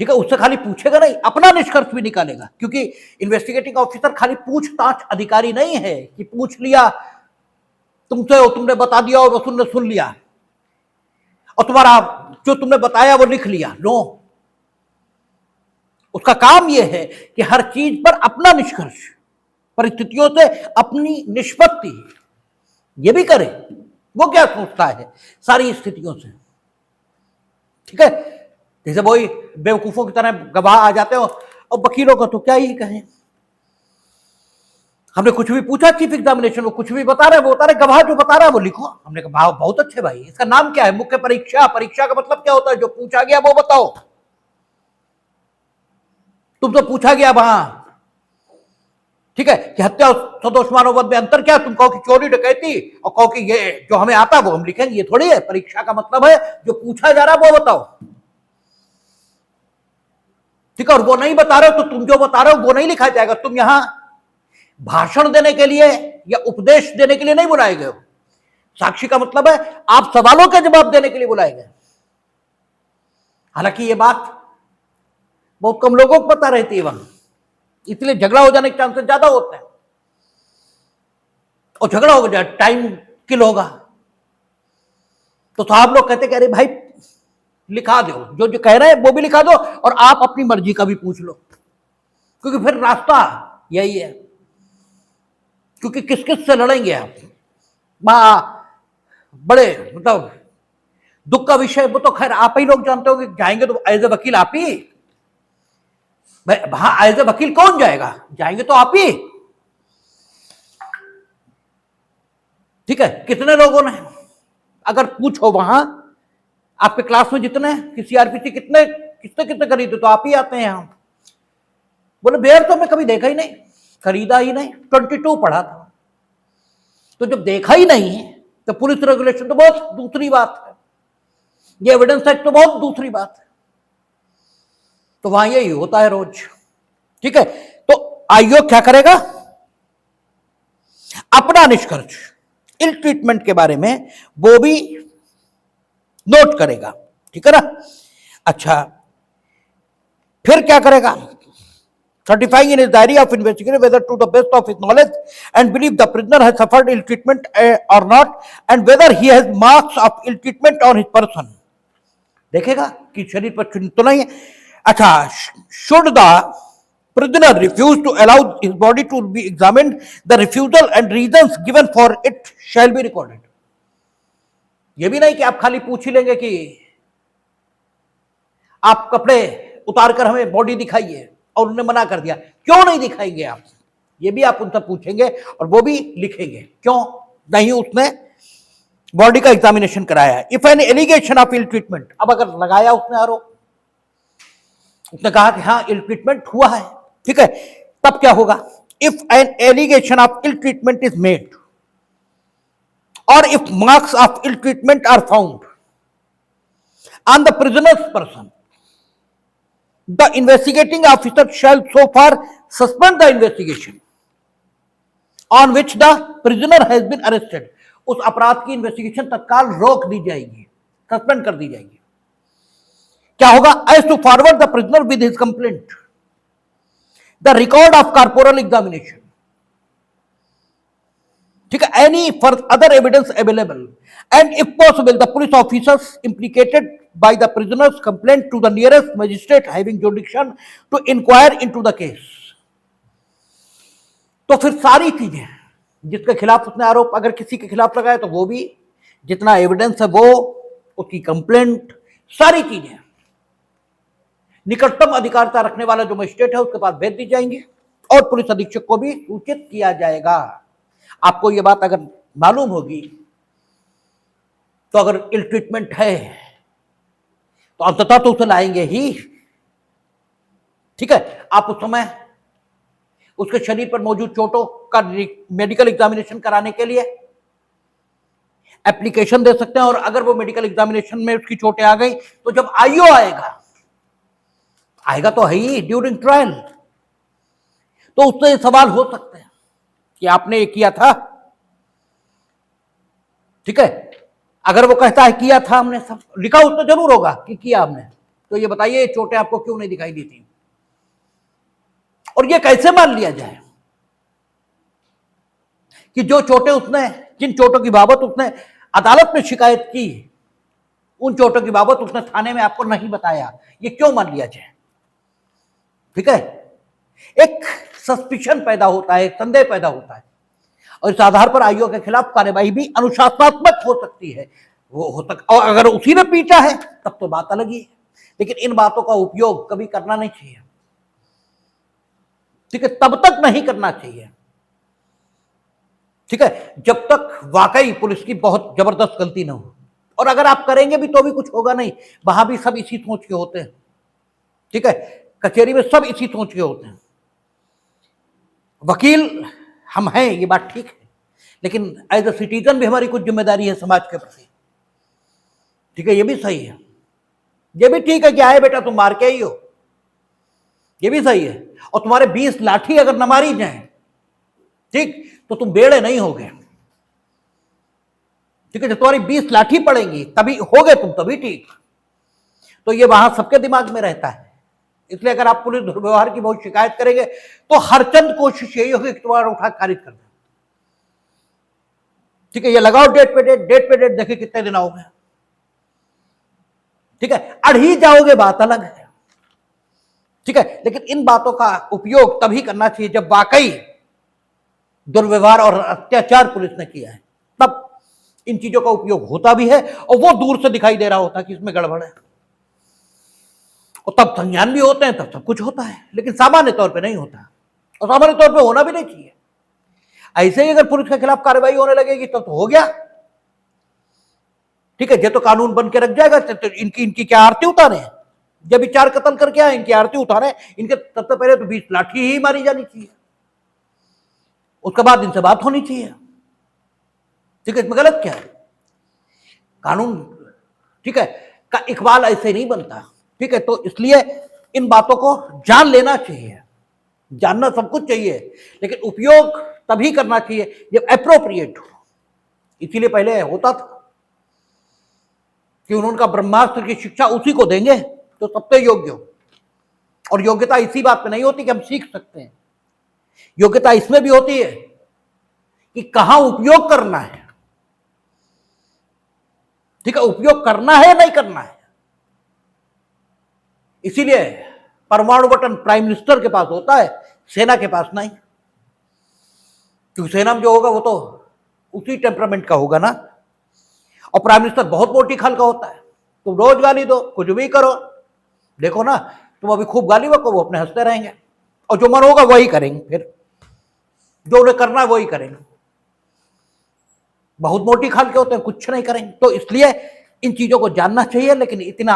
ठीक है, उससे खाली पूछेगा नहीं, अपना निष्कर्ष भी निकालेगा, क्योंकि इन्वेस्टिगेटिंग ऑफिसर खाली पूछताछ अधिकारी नहीं है कि पूछ लिया तुमसे और तुमने बता दिया और तुमने सुन लिया और तुम्हारा जो तुमने बताया वो लिख लिया। नो, उसका काम यह है कि हर चीज पर अपना निष्कर्ष, परिस्थितियों से अपनी निष्पत्ति ये भी करे, वो क्या सोचता है सारी स्थितियों से, ठीक है। जैसे वही बेवकूफों की तरह गवाह आ जाते हो, और वकीलों का तो क्या ही कहें, हमने कुछ भी पूछा चीफ एग्जामिनेशन, वो कुछ भी बता रहे, वो बता रहे, गवाह जो बता रहा है वो लिखो। हमने कहा बहुत अच्छे भाई, इसका नाम क्या है? मुख्य परीक्षा। परीक्षा का मतलब क्या होता है? जो पूछा गया वो बताओ। तुम तो पूछा गया वहां, ठीक है, कि हत्या और सदोष मानववध में अंतर क्या? तुम कहो कि चोरी डकैती, और कहो कि ये जो हमें आता वो हम लिखेंगे, ये थोड़ी है। परीक्षा का मतलब है जो पूछा जा रहा है वो बताओ, ठीक है। और वो नहीं बता रहे हो तो तुम जो बता रहे हो वो नहीं लिखा जाएगा। तुम यहां भाषण देने के लिए या उपदेश देने के लिए नहीं बुलाए गए हो। साक्षी का मतलब है आप सवालों के जवाब देने के लिए बुलाए गए। हालांकि ये बात बहुत कम लोगों को पता रहती है वहां, इसलिए झगड़ा हो जाने के चांसेस ज्यादा होते हैं, और झगड़ा हो जाए टाइम किल होगा। तो साहब लोग कहते कि अरे भाई लिखा दो, जो जो कह रहे हैं वो भी लिखा दो, और आप अपनी मर्जी का भी पूछ लो, क्योंकि फिर रास्ता यही है। क्योंकि किस किस से लड़ेंगे आप? बड़े मतलब दुख का विषय वो तो खैर आप ही लोग जानते हो कि जाएंगे तो एज ए वकील आप ही। वहां एज ए वकील कौन जाएगा? जाएंगे तो आप ही, ठीक है। कितने लोगों ने अगर पूछो वहां आपके क्लास में जितने कि सीआरपीसी कितने कितने कितने खरीदे, तो आप ही आते हैं यहां। बोले बेयर तो मैं कभी देखा ही नहीं, खरीदा ही नहीं, 22 पढ़ा था। तो जब देखा ही नहीं तो पुलिस रेगुलेशन तो बहुत दूसरी बात है, ये एविडेंस एक्ट तो बहुत दूसरी बात है। तो वहां यही होता है रोज, ठीक है। तो आयोग क्या करेगा? अपना निष्कर्ष इल ट्रीटमेंट के बारे में वो भी नोट करेगा, ठीक है ना। अच्छा, फिर क्या करेगा? certifying in his diary of investigation whether to the best of his knowledge and belief the prisoner has suffered ill treatment or not, and whether he has marks of ill treatment on his person। देखेगा कि शरीर पर चिन्ह तो नहीं है। अच्छा, should the prisoner refuse to allow his body to be examined, the refusal and reasons given for it shall be recorded। ये भी नहीं कि आप खाली पूछ ही लेंगे कि आप कपड़े उतार कर हमें बॉडी दिखाइए, और उन्होंने मना कर दिया, क्यों नहीं दिखाएंगे आप? ये भी आप उनसे पूछेंगे और वो भी लिखेंगे, क्यों नहीं उसने बॉडी का एग्जामिनेशन कराया। If an allegation of ill treatment, अब अगर लगाया उसने आरोप, उसने कहा कि हाँ इल ट्रीटमेंट हुआ है, ठीक है, तब क्या होगा? If an allegation of ill treatment is made or if marks of ill treatment are found on the prisoner's person, the investigating officer shall so far suspend the investigation on which the prisoner has been arrested। उस अपराध की investigation तत्काल रोक दी जाएगी, suspend कर दी जाएगी। क्या होगा? as to forward the prisoner with his complaint the record of corporal examination। ठीक है, any for other evidence available and if possible the police officers implicated by the prisoner's complaint to the nearest magistrate having jurisdiction to inquire into the case. तो फिर सारी चीजें जिसके खिलाफ उसने आरोप अगर किसी के खिलाफ लगाया तो वो भी, जितना एविडेंस है वो, उसकी कंप्लेंट, सारी चीजें निकटतम अधिकारिता रखने वाला जो मजिस्ट्रेट है उसके पास भेज दी जाएंगे और पुलिस अधीक्षक को भी सूचित किया जाएगा। आपको ये बात अगर मालूम होगी तो अगर इल ट्रीटमेंट है तो अंततः तो उसे लाएंगे ही। ठीक है, आप उस समय उसके शरीर पर मौजूद चोटों का मेडिकल एग्जामिनेशन कराने के लिए एप्लीकेशन दे सकते हैं और अगर वो मेडिकल एग्जामिनेशन में उसकी चोटें आ गई तो जब आईओ आएगा तो है ही ड्यूरिंग ट्रायल, तो उससे सवाल हो सकते हैं कि आपने ये किया था। ठीक है, अगर वो कहता है किया था हमने, सब लिखा उसमें जरूर होगा कि किया हमने, तो ये बताइए चोटें आपको क्यों नहीं दिखाई दी थी। और ये कैसे मान लिया जाए कि जो चोटें उसने, जिन चोटों की बाबत उसने अदालत में शिकायत की, उन चोटों की बाबत उसने थाने में आपको नहीं बताया, ये क्यों मान लिया जाए। ठीक है, एक सस्पिशन पैदा होता है, एक संदेह पैदा होता है और इस आधार पर आईओ के खिलाफ कार्यवाही भी अनुशासनात्मक हो सकती है। वो हो सकता, और अगर उसी ने पीटा है तब तो बात अलग ही है, लेकिन इन बातों का उपयोग कभी करना नहीं चाहिए। ठीक है, तब तक नहीं करना चाहिए, ठीक है, जब तक वाकई पुलिस की बहुत जबरदस्त गलती ना हो। और अगर आप करेंगे भी तो भी कुछ होगा नहीं, वहां भी सब इसी सोच के होते हैं। ठीक है, कचहरी में सब इसी सोच के होते हैं। वकील हम हैं, ये बात ठीक है, लेकिन एज अ सिटीजन भी हमारी कुछ जिम्मेदारी है समाज के प्रति। ठीक है, ये भी सही है, ये भी ठीक है कि आए बेटा तुम मार के ही हो, ये भी सही है। और तुम्हारे 20 लाठी अगर न मारी जाए, ठीक, तो तुम बेड़े नहीं होगे। ठीक है, जब तुम्हारी 20 लाठी पड़ेंगी तभी होगे तुम, तभी ठीक। तो ये वहां सबके दिमाग में रहता है। इसलिए अगर आप पुलिस दुर्व्यवहार की बहुत शिकायत करेंगे तो हर चंद कोशिश यही होगी कि तुम्हारा उठा खारिज कर दे। ठीक है, ये लगाओ डेट पे डेट, डेट पे डेट, देखे कितने दिन हो गए। ठीक है, अड़ ही जाओगे, बात अलग है। ठीक है, लेकिन इन बातों का उपयोग तभी करना चाहिए जब वाकई दुर्व्यवहार और अत्याचार पुलिस ने किया है, तब इन चीजों का उपयोग होता भी है और वो दूर से दिखाई दे रहा होता है कि इसमें गड़बड़ है, और तब संज्ञान भी होते हैं, तब सब कुछ होता है। लेकिन सामान्य तौर पे नहीं होता, और सामान्य तौर पे होना भी नहीं चाहिए। ऐसे ही अगर पुलिस के खिलाफ कार्रवाई होने लगेगी तब तो हो गया। ठीक है, ये तो कानून बन के रख जाएगा, तो इनकी क्या आरती उतारे, जब 4 कत्ल करके आए इनकी आरती उतारे, इनके तब तो पहले तो 20 लाठी ही मारी जानी चाहिए, उसके बाद इनसे बात होनी चाहिए। ठीक है, इसमें गलत क्या है? कानून, ठीक है, का इकबाल ऐसे नहीं बनता। ठीक है, तो इसलिए इन बातों को जान लेना चाहिए, जानना सब कुछ चाहिए, लेकिन उपयोग तभी करना चाहिए जब एप्रोप्रिएट हो। इसीलिए पहले होता था कि उनका ब्रह्मास्त्र की शिक्षा उसी को देंगे तो सबसे योग्य हो। और योग्यता इसी बात पे नहीं होती कि हम सीख सकते हैं, योग्यता इसमें भी होती है कि कहां उपयोग करना है। ठीक है, उपयोग करना है या नहीं करना है। इसीलिए परमाणु बटन प्राइम मिनिस्टर के पास होता है, सेना के पास नहीं, क्योंकि सेना में जो होगा वो तो उसी टेम्परामेंट का होगा ना। और प्राइम मिनिस्टर बहुत मोटी खाल का होता है, तुम रोज गाली दो, कुछ भी करो, देखो ना, तुम अभी खूब गाली बको, वो अपने हंसते रहेंगे और जो मन होगा वही करेंगे, फिर जो उन्हें करना है वही करेंगे। बहुत मोटी खाल के होते हैं, कुछ नहीं करेंगे। तो इसलिए इन चीजों को जानना चाहिए, लेकिन इतना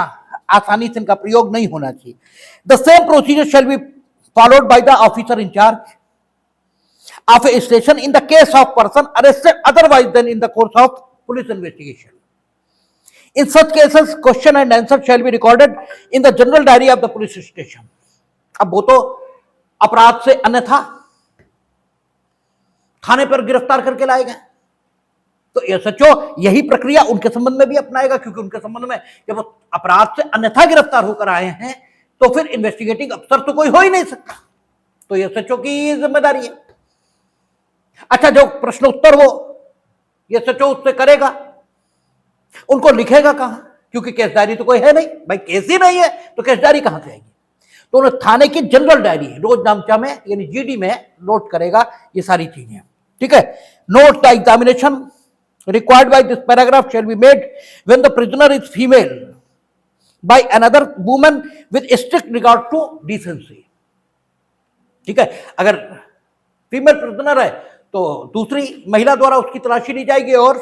आसानी से इनका प्रयोग नहीं होना चाहिए। The same procedure shall be followed by the officer in charge of a station in the case of person arrested otherwise than in the course of police investigation. In such cases, question and answer shall be recorded in the general diary of the police station. अब वो तो अपराध से अन्यथा थाने पर गिरफ्तार करके लाए गए, तो एसएचओ यही प्रक्रिया उनके संबंध में भी अपनाएगा, क्योंकि उनके संबंध में जब वो अपराध से अन्यथा गिरफ्तार होकर आए हैं तो फिर इन्वेस्टिगेटिंग अफसर तो कोई हो ही नहीं सकता, तो एसएचओ की जिम्मेदारी है। अच्छा, जो प्रश्न उत्तर वो ये सचो उससे करेगा, उनको लिखेगा कहां? क्योंकि केस डायरी तो कोई है नहीं भाई, केस ही नहीं है तो केस डायरी कहां से आएगी? तो उन्हें थाने की जनरल डायरी रोज नामचा में यानी जीडी में नोट करेगा ये सारी चीजें। ठीक है, note the examination required by this paragraph shall be made when the prisoner is female by another woman with strict regard to decency. ठीक है, अगर फीमेल प्रिजनर है तो दूसरी महिला द्वारा उसकी तलाशी ली जाएगी और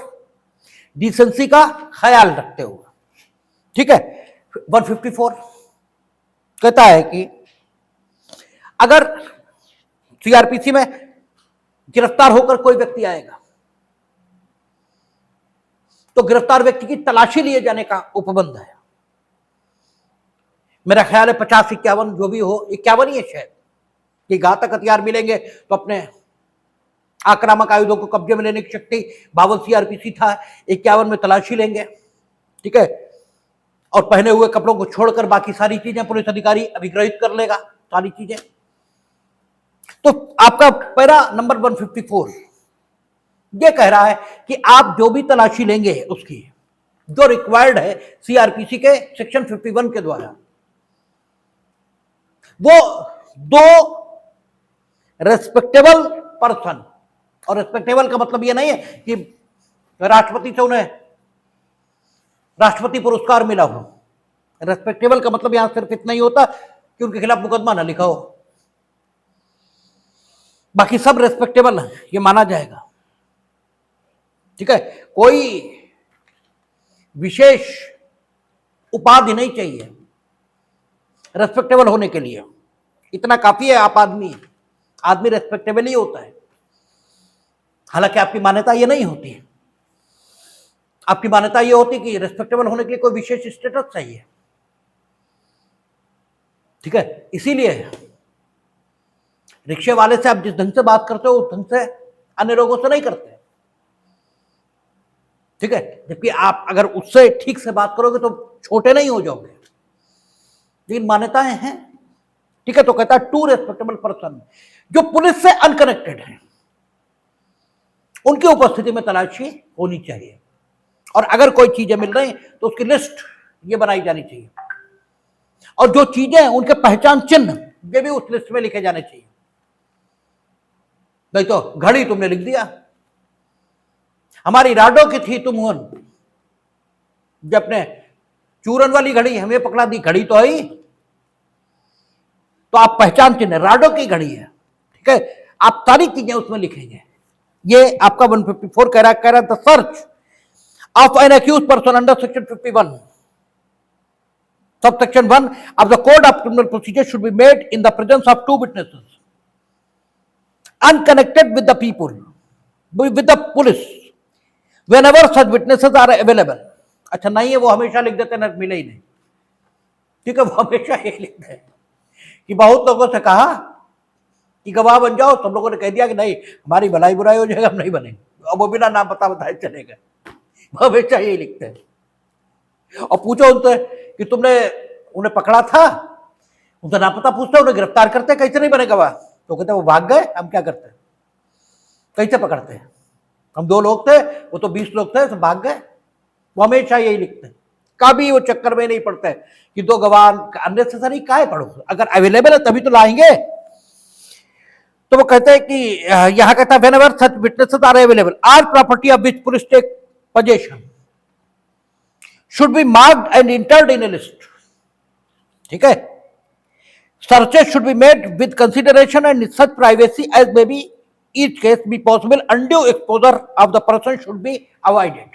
डिसेंसी का ख्याल रखते हुए। ठीक है, 154 कहता है कि अगर सीआरपीसी में गिरफ्तार होकर कोई व्यक्ति आएगा तो गिरफ्तार व्यक्ति की तलाशी लिए जाने का उपबंध है। मेरा ख्याल है 50-51 जो भी हो, 51 ही है शायद, कि घातक हथियार मिलेंगे तो अपने आक्रामक आयुधों को कब्जे में लेने की शक्ति 52 सीआरपीसी था, 51 में तलाशी लेंगे। ठीक है, और पहने हुए कपड़ों को छोड़कर बाकी सारी चीजें पुलिस अधिकारी अभिग्रहित कर लेगा, सारी चीजें। तो आपका पैरा नंबर 154 ये कह रहा है कि आप जो भी तलाशी लेंगे उसकी जो रिक्वायर्ड है सीआरपीसी के सेक्शन 51 के द्वारा, वो दो रेस्पेक्टेबल पर्सन, और रेस्पेक्टेबल का मतलब ये नहीं है कि राष्ट्रपति से उन्हें राष्ट्रपति पुरस्कार मिला हो। रेस्पेक्टेबल का मतलब यहां सिर्फ इतना ही होता कि उनके खिलाफ मुकदमा ना लिखा हो, बाकी सब रेस्पेक्टेबल है, ये माना जाएगा। ठीक है, कोई विशेष उपाधि नहीं चाहिए रेस्पेक्टेबल होने के लिए, इतना काफी है, आप आदमी रेस्पेक्टेबल ही होता है। हालांकि आपकी मान्यता ये नहीं होती है, आपकी मान्यता ये होती कि रेस्पेक्टेबल होने के लिए कोई विशेष स्टेटस चाहिए। ठीक है, इसीलिए रिक्शे वाले से आप जिस ढंग से बात करते हो उस ढंग से अन्य लोगों से नहीं करते। ठीक है, जबकि आप अगर उससे ठीक से बात करोगे तो छोटे नहीं हो जाओगे, लेकिन मान्यताएं हैं। ठीक है, तो कहता है टू रेस्पेक्टेबल पर्सन जो पुलिस से अनकनेक्टेड है उनकी उपस्थिति में तलाशी होनी चाहिए, और अगर कोई चीजें मिल रही तो उसकी लिस्ट ये बनाई जानी चाहिए, और जो चीजें उनके पहचान चिन्ह ये भी उस लिस्ट में लिखे जाने चाहिए। नहीं तो घड़ी तुमने लिख दिया, हमारी राडो की थी तुमहन, जब अपने चूरन वाली घड़ी हमें पकड़ा दी, घड़ी तो आई, तो आप पहचान चिन्ह राडो की घड़ी है। ठीक है, आप सारी चीजें उसमें लिखेंगे। ये आपका 154 कह रहा है the search of an accuse person under section 51 subsection 1 of the code of criminal procedure should be made in the presence of two witnesses unconnected with the people, with the police, whenever such witnesses are available। अच्छा नहीं है, वो हमेशा लिख देते हैं, मिले ही नहीं। ठीक है, वो हमेशा ये लिखते हैं कि बहुत लोगों से कहा कि गवाह बन जाओ, सब लोगों ने कह दिया कि नहीं हमारी भलाई बुराई हो जाएगा, हम नहीं बनेंगे, अब वो बिना नाम पता बताए चलेगा। वो हमेशा यही लिखते हैं। और पूछो उनसे कि तुमने उन्हें पकड़ा था, उनसे नाम पता पूछते, उन्हें गिरफ्तार करते, कैसे नहीं बने गवाह? तो कहते वो भाग गए, हम क्या करते, कैसे पकड़ते हैं, हम 2 लोग थे, वो तो 20 लोग थे, तो भाग गए। वो हमेशा यही लिखते हैं, कभी वो चक्कर में नहीं पड़ते कि 2 गवाह अननेसेसरी काहे पढ़ो, अगर अवेलेबल है तभी तो लाएंगे। तो वो कहते हैं कि यहां कहता है whenever such witnesses are available or property of which police take possession should be marked and entered in a list. ठीक है, searches should be made with consideration and such privacy as may be each case be possible, undue exposure of the person should be avoided।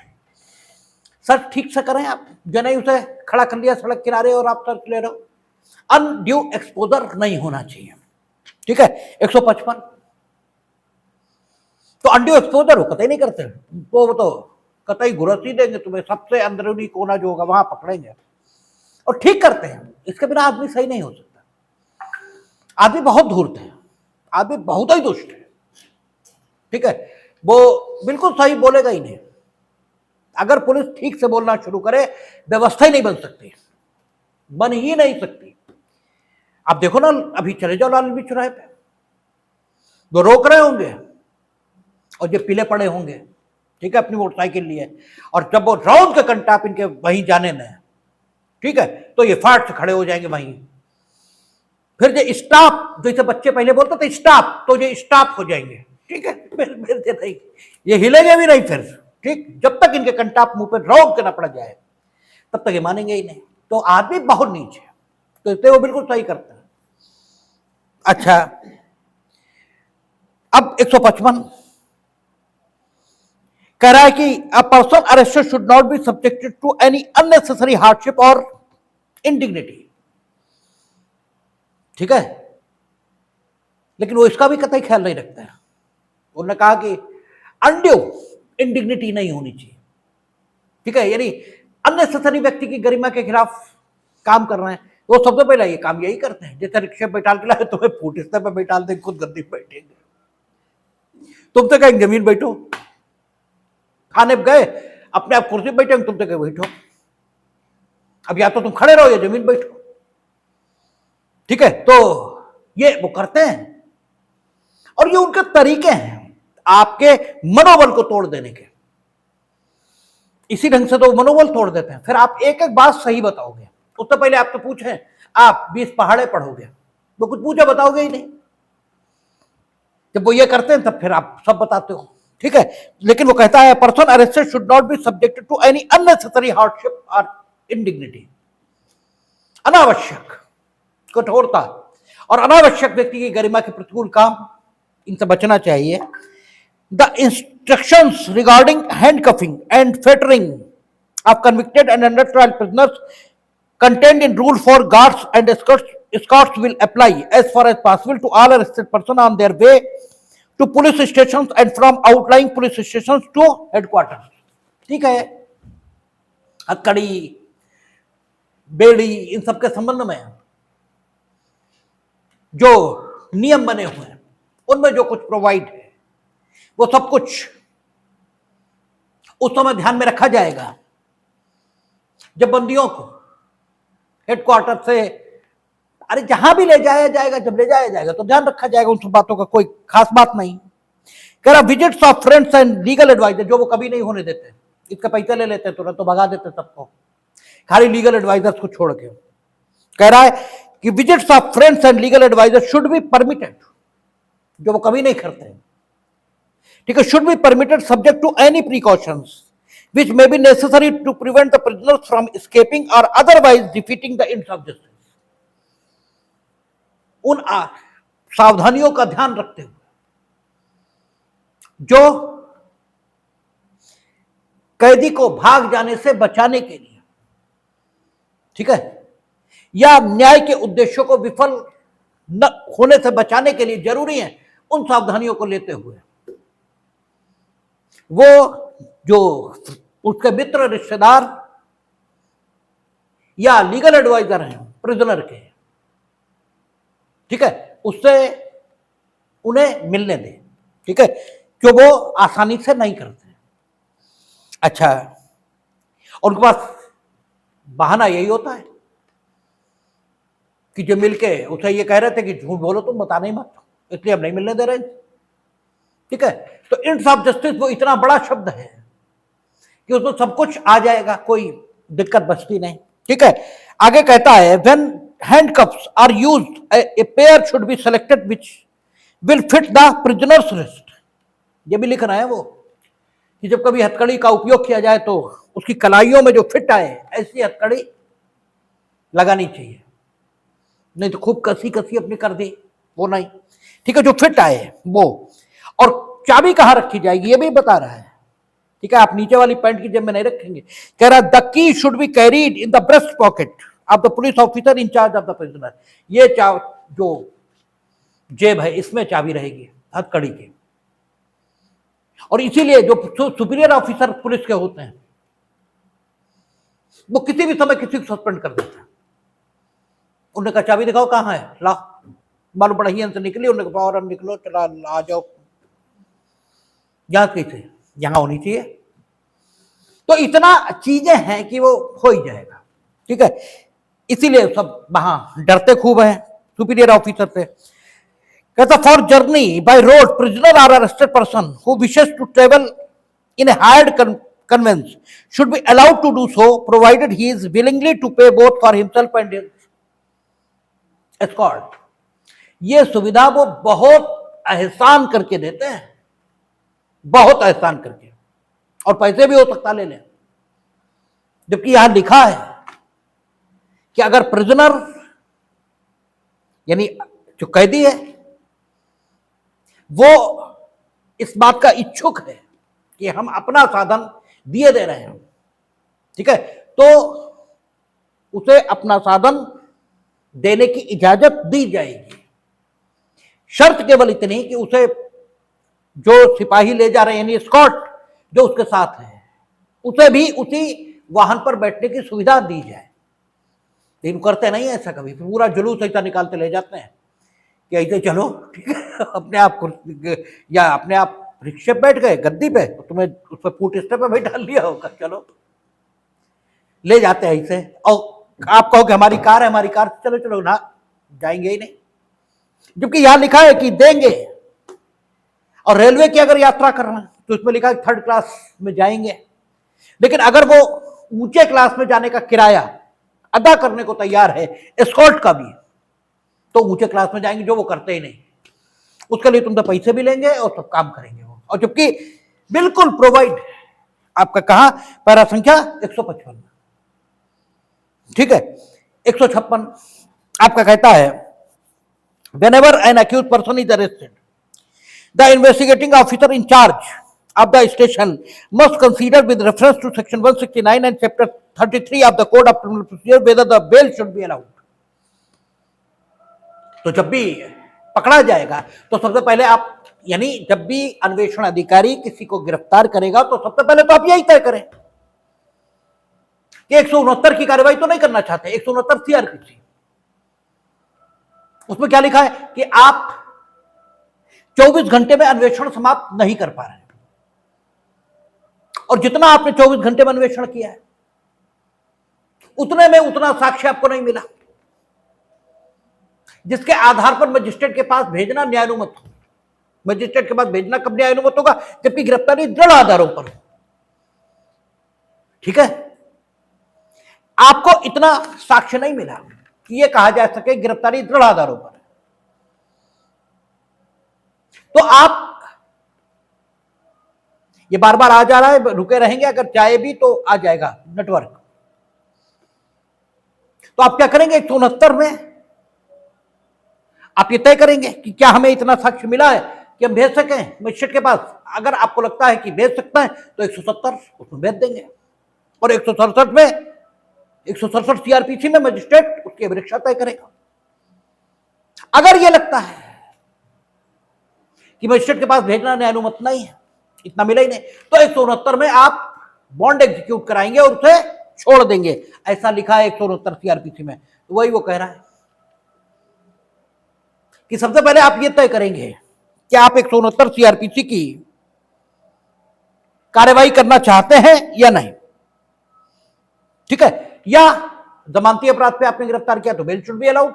Search ठीक से करें आप, जो नहीं उसे खड़ा कर लिया सड़क किनारे और आप सर्च ले रहे हो, अनड्यू एक्सपोजर नहीं होना चाहिए। ठीक है, 155 तो अनड्यू एक्सपोजर हो कतई नहीं करते, वो तो कतई घुरस ही देंगे तुम्हें, सबसे अंदरूनी कोना जो होगा वहां पकड़ेंगे और ठीक करते हैं। इसके बिना आदमी सही नहीं हो सकता। आदमी बहुत धूर्त है, आदमी बहुत ही दुष्ट है। ठीक है, वो बिल्कुल सही बोलेगा ही नहीं। अगर पुलिस ठीक से बोलना शुरू करे व्यवस्था ही नहीं बन सकती, बन ही नहीं सकती। आप देखो ना, अभी चले जाओ लाल चौराहे पे, वो रोक रहे होंगे और ये पीले पड़े होंगे, ठीक है, अपनी मोटरसाइकिल लिए, और जब वो राउंड के कंटाप इनके वहीं जाने न, ठीक है, तो ये फाट से खड़े हो जाएंगे वहीं। फिर ये स्टॉप, जैसे बच्चे पहले बोलते थे स्टॉप, तो ये स्टॉप हो जाएंगे, ठीक है, फिर नहीं, ये हिलेंगे भी नहीं फिर, ठीक, जब तक इनके कंटाप मुंह पे राउंड के ना पड़ जाए तब तक ये मानेंगे ही नहीं। तो आदमी बहुत नीचे, तो इसलिए वो बिल्कुल सही करते हैं। अच्छा, अब 155 कह रहा है कि a person arrested should not be subjected to any unnecessary hardship और इंडिग्निटी, ठीक है, लेकिन वो इसका भी कतई ख्याल नहीं रखता है। उन्होंने कहा कि अनड्यू इंडिग्निटी नहीं होनी चाहिए, ठीक है, यानी अननेसेसरी व्यक्ति की गरिमा के खिलाफ काम कर रहे हैं, वो सबसे पहले ये काम यही करते हैं। जैसे रिक्शे बैठाल के लाए, तुम्हें फुटिस्ते पे बैठाल दे, खुद गद्दी पे बैठेंगे, तुम तो कहेंगे जमीन बैठो, खाने गए अपने आप कुर्सी बैठेंगे, तुम तो कहे बैठो, अब या तो तुम खड़े रहो या जमीन बैठो, ठीक है, तो ये वो करते हैं, और ये उनके तरीके हैं आपके मनोबल को तोड़ देने के। इसी ढंग से तो मनोबल तोड़ देते हैं। फिर आप एक एक बात सही बताओगे, उससे पहले आपसे पूछें आप 20 पहाड़े पढ़ोगे, वो कुछ पूछे बताओगे ही नहीं। जब वो ये करते हैं तब फिर आप सब बताते हो, ठीक है, लेकिन वो कहता है person arrested should not be subjected to any unnecessary hardship और इंडिग्निटी। अनावश्यक कठोरता और अनावश्यक व्यक्ति की गरिमा के प्रतिकूल काम, इनसे बचना चाहिए। The instructions regarding handcuffing and fettering of convicted and under trial prisoners contained in rule for guards and escorts will apply as far as possible to all arrested persons on their way to police stations and from outlying police stations to headquarters, ठीक है। हथकड़ी, बेड़ी, इन सबके संबंध में जो नियम बने हुए हैं उनमें जो कुछ प्रोवाइड है वो सब कुछ उस समय ध्यान में रखा जाएगा जब बंदियों को हेडक्वार्टर से, अरे जहां भी ले जाया जाएगा, जब ले जाया जाएगा तो ध्यान रखा जाएगा, उन सब बातों का कोई खास बात नहीं। कह रहा visits of friends and legal adviser, जो वो कभी नहीं होने देते, इसका पैसा ले लेते तुरंत तो भगा देते सबको, खाली लीगल एडवाइजर्स को छोड़ के। कह रहा है कि visits of friends and legal adviser should be permitted, जो वो कभी नहीं करते, ठीक है, should be permitted subject to any precautions which may be necessary to prevent the prisoners from escaping or otherwise defeating the ends of justice। उन सावधानियों का ध्यान रखते हुए जो कैदी को भाग जाने से बचाने के लिए, ठीक है, या न्याय के उद्देश्यों को विफल न होने से बचाने के लिए जरूरी है, उन सावधानियों को लेते हुए वो जो उसके मित्र, रिश्तेदार या लीगल एडवाइजर हैं प्रिजनर के, ठीक है, उससे उन्हें मिलने दें, ठीक है, जो वो आसानी से नहीं करते। अच्छा, उनके पास बहाना यही होता है कि जो मिलके उसे ये कह रहे थे कि झूठ बोलो तुम, बताना ही मत, इसलिए हम नहीं मिलने दे रहे, ठीक है। तो एंड्स ऑफ जस्टिस वो इतना बड़ा शब्द है कि उसमें सब कुछ आ जाएगा, कोई दिक्कत बचती नहीं, ठीक है। आगे कहता है when handcuffs are used a pair should be selected which will fit the prisoner's wrist. ये भी लिखना है वो कि जब कभी हथकड़ी का उपयोग किया जाए तो उसकी कलाइयों में जो फिट आए ऐसी हथकड़ी लगानी चाहिए, नहीं तो खूब कसी कसी अपनी कर दी, वो नहीं, ठीक है, जो फिट आए वो। और चाबी कहां रखी जाएगी ये भी बता रहा है, ठीक है, आप नीचे वाली पैंट की जेब में नहीं रखेंगे। कह रहा the key should be carried in the breast pocket of the police officer in charge of the prisoner. ये जो जेब है इसमें चाबी रहेगी हथकड़ी की, और इसीलिए जो सुपीरियर ऑफिसर पुलिस के होते हैं वो किसी भी समय किसी को सस्पेंड कर देते हैं। उन्होंने कहा चाबी दिखाओ कहाँ है, ला, मालूम पड़ा ही से निकली, उन्होंने कहा और निकलो, चला आ जाओ, यहां कैसे, यहां होनी चाहिए। तो इतना चीजें हैं कि वो हो ही जाएगा, ठीक है, इसीलिए सब वहां डरते खूब हैं सुपीरियर ऑफिसर से। कहता for journey by road prisoner or arrested person who wishes to travel in a hired conveyance should be allowed to do so provided he is willingly to pay both for himself and escort. ये सुविधा वो बहुत एहसान करके देते हैं, बहुत एहसान करके, और पैसे भी हो सकता ले लें। जबकि यहां लिखा है कि अगर प्रिजनर यानी जो कैदी है वो इस बात का इच्छुक है कि हम अपना साधन दिए दे रहे हैं, ठीक है, तो उसे अपना साधन देने की इजाजत दी जाएगी। शर्त केवल इतनी कि उसे जो सिपाही ले जा रहे हैं यानी स्कॉट जो उसके साथ है उसे भी उसी वाहन पर बैठने की सुविधा दी जाए। लेकिन करते नहीं है ऐसा, कभी पूरा जुलूस ऐसा निकालते ले जाते हैं कि ऐसे चलो ठीक है, अपने आप या अपने आप रिक्शे पे बैठ गए गद्दी पे, तो तुम्हें उस पर फुट स्टेप पे भी डाल दिया होगा, चलो ले जाते हैं ऐसे। और आप कहो कि हमारी कार है, हमारी कार, चलो चलो ना, जाएंगे ही नहीं। जबकि यहां लिखा है कि देंगे। और रेलवे की अगर यात्रा करना तो उसमें लिखा है थर्ड क्लास में जाएंगे, लेकिन अगर वो ऊंचे क्लास में जाने का किराया अदा करने को तैयार है एस्कॉर्ट का भी, तो ऊंचे क्लास में जाएंगे, जो वो करते ही नहीं। उसके लिए तुमसे पैसे भी लेंगे और सब काम करेंगे वो। और जबकि बिल्कुल प्रोवाइड आपका कहा पैरा संख्या 155, ठीक है, 156 आपका कहता है whenever an accused person is arrested, the investigating officer in charge of the station must consider with reference to section 169 and chapter 33 of the code of criminal procedure whether the bail should be allowed। तो जब भी पकड़ा जाएगा तो सबसे पहले आप यानी जब भी अन्वेषण अधिकारी किसी को गिरफ्तार करेगा तो सबसे पहले तो आप यही तय करें कि 169 की कार्रवाई तो नहीं करना चाहते, 169 सीआरपीसी, उसमें क्या लिखा है कि आप 24 घंटे में अन्वेषण समाप्त नहीं कर पा रहे हैं, और जितना आपने 24 घंटे में अन्वेषण किया है उतने में उतना साक्ष्य आपको नहीं मिला जिसके आधार पर मजिस्ट्रेट के पास भेजना न्यायानुमत हो। मजिस्ट्रेट के पास भेजना कब न्यायानुमत होगा? जबकि गिरफ्तारी दृढ़ आधारों पर हो, ठीक है। आपको इतना साक्ष्य नहीं मिला कि यह कहा जा सके गिरफ्तारी दृढ़ आधारों पर, तो आप ये बार बार आ जा रहा है, रुके रहेंगे, अगर चाहे भी तो आ जाएगा नेटवर्क। तो आप क्या करेंगे? 169 में आप ये तय करेंगे कि क्या हमें इतना साक्ष्य मिला है कि हम भेज सकें मजिस्ट्रेट के पास। अगर आपको लगता है कि भेज सकता है तो 170 उसमें भेज देंगे, और 167 में 167 सीआरपीसी में मजिस्ट्रेट उसकी अभिरक्षा तय करेगा। अगर यह लगता है कि मजिस्ट्रेट के पास भेजना न्यायानुमत नहीं है, इतना मिला ही नहीं, तो 169 में आप बॉन्ड एग्जीक्यूट कराएंगे और उसे छोड़ देंगे। ऐसा लिखा है 169 सीआरपीसी में। तो वही वो कह रहा है कि सबसे पहले आप ये तय करेंगे कि आप 169 सीआरपीसी की कार्रवाई करना चाहते हैं या नहीं, ठीक है। या जमानती अपराध पे आपने गिरफ्तार किया तो बेल शुड बी अलाउड,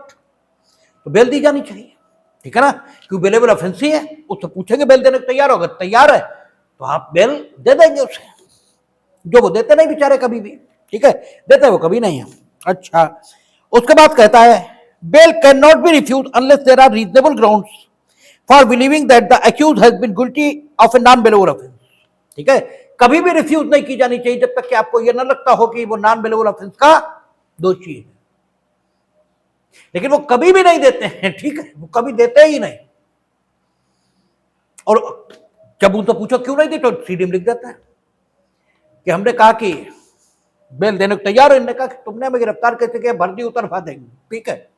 तो बेल दी जानी चाहिए, ठीक है ना, क्योंकि बेलेबल ऑफेंस ही है। उससे पूछेंगे बेल देने को तैयार होगा, तैयार है तो आप बेल दे देंगे उसे, जो वो देते नहीं बेचारे कभी भी, ठीक है, देते वो कभी नहीं है। अच्छा, उसके बाद कहता है bail cannot be refuse unless there are reasonable grounds for believing that the accused has been guilty of a non bailable offence, ठीक है। कभी भी रिफ्यूज नहीं की जानी चाहिए जब तक कि आपको यह ना लगता हो कि वो नॉन बेलेबल ऑफेंस का दोषी है। लेकिन वो कभी भी नहीं देते हैं, ठीक है, वो कभी देते ही नहीं। और जब उनसे पूछो क्यों नहीं दी तो सीडी में लिख देता है कि हमने कहा कि बेल देने को तैयार हो, इन्होंने कहा कि तुमने हमें गिरफ्तार कैसे किया, भर्ती उतरवा देंगे, ठीक है।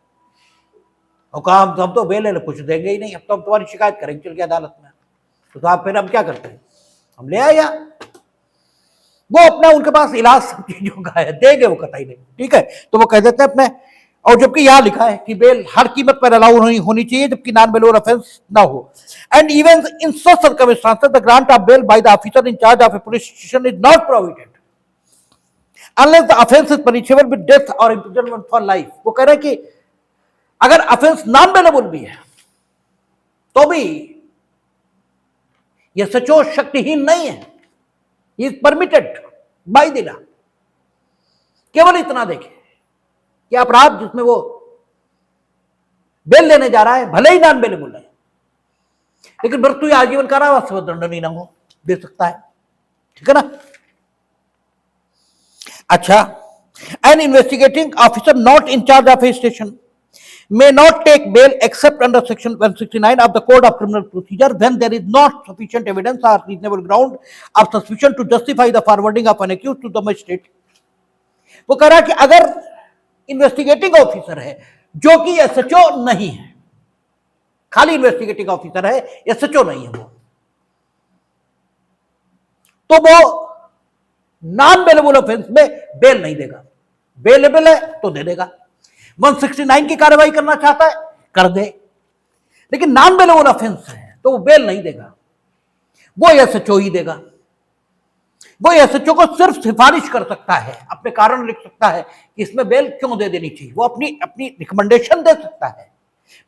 और कहा हम तो बेल कुछ देंगे ही नहीं, अब तो हम तुम्हारी शिकायत करेंगे चल के अदालत में। तो आप फिर हम क्या करते हैं, हम ले आया, वो अपना उनके पास इलाज सब चीजों का है, देंगे वो कतई नहीं, ठीक है। तो वो कह देते हैं अपने, और जबकि यहां लिखा है कि बेल हर कीमत पर अलाउ होनी चाहिए जबकि नॉन बेलेबल ऑफेंस ना हो। And even in such circumstances the grant of bail by the officer in charge of a police station is not provided unless the offence is punishable with death और imprisonment for life. वो कह रहे हैं कि अगर offence non bailable भी है तो भी यह सचो शक्तिहीन नहीं है, is permitted by the law. केवल इतना देखें कि अपराध जिसमें वो बेल लेने जा रहा है भले ही नॉन बेलेबल है, लेकिन मृत्यु या आजीवन कारावास दंडनीय न हो दे सकता है, ठीक है ना। अच्छा, N investigating officer not in charge of A station may not take bail except under section 169 of the code of criminal procedure when there is not sufficient evidence or reasonable ground of suspicion to justify the forwarding of an accused to the magistrate। वो कह रहा है कि अगर investigating officer है जो कि SHO नहीं है, खाली इन्वेस्टिगेटिंग ऑफिसर है, एसएचओ नहीं है वो, तो वो नॉन बेलेबल ऑफेंस में बेल नहीं देगा। बेलेबल है तो दे देगा, 169 की कार्रवाई करना चाहता है कर दे, लेकिन नॉन बेलेबल ऑफेंस है तो वो बेल नहीं देगा, वो एसएचओ ही देगा। वो एसएचओ को सिर्फ सिफारिश कर सकता है, अपने कारण लिख सकता है कि इसमें बेल क्यों दे देनी चाहिए, वो अपनी अपनी रिकमेंडेशन दे सकता है,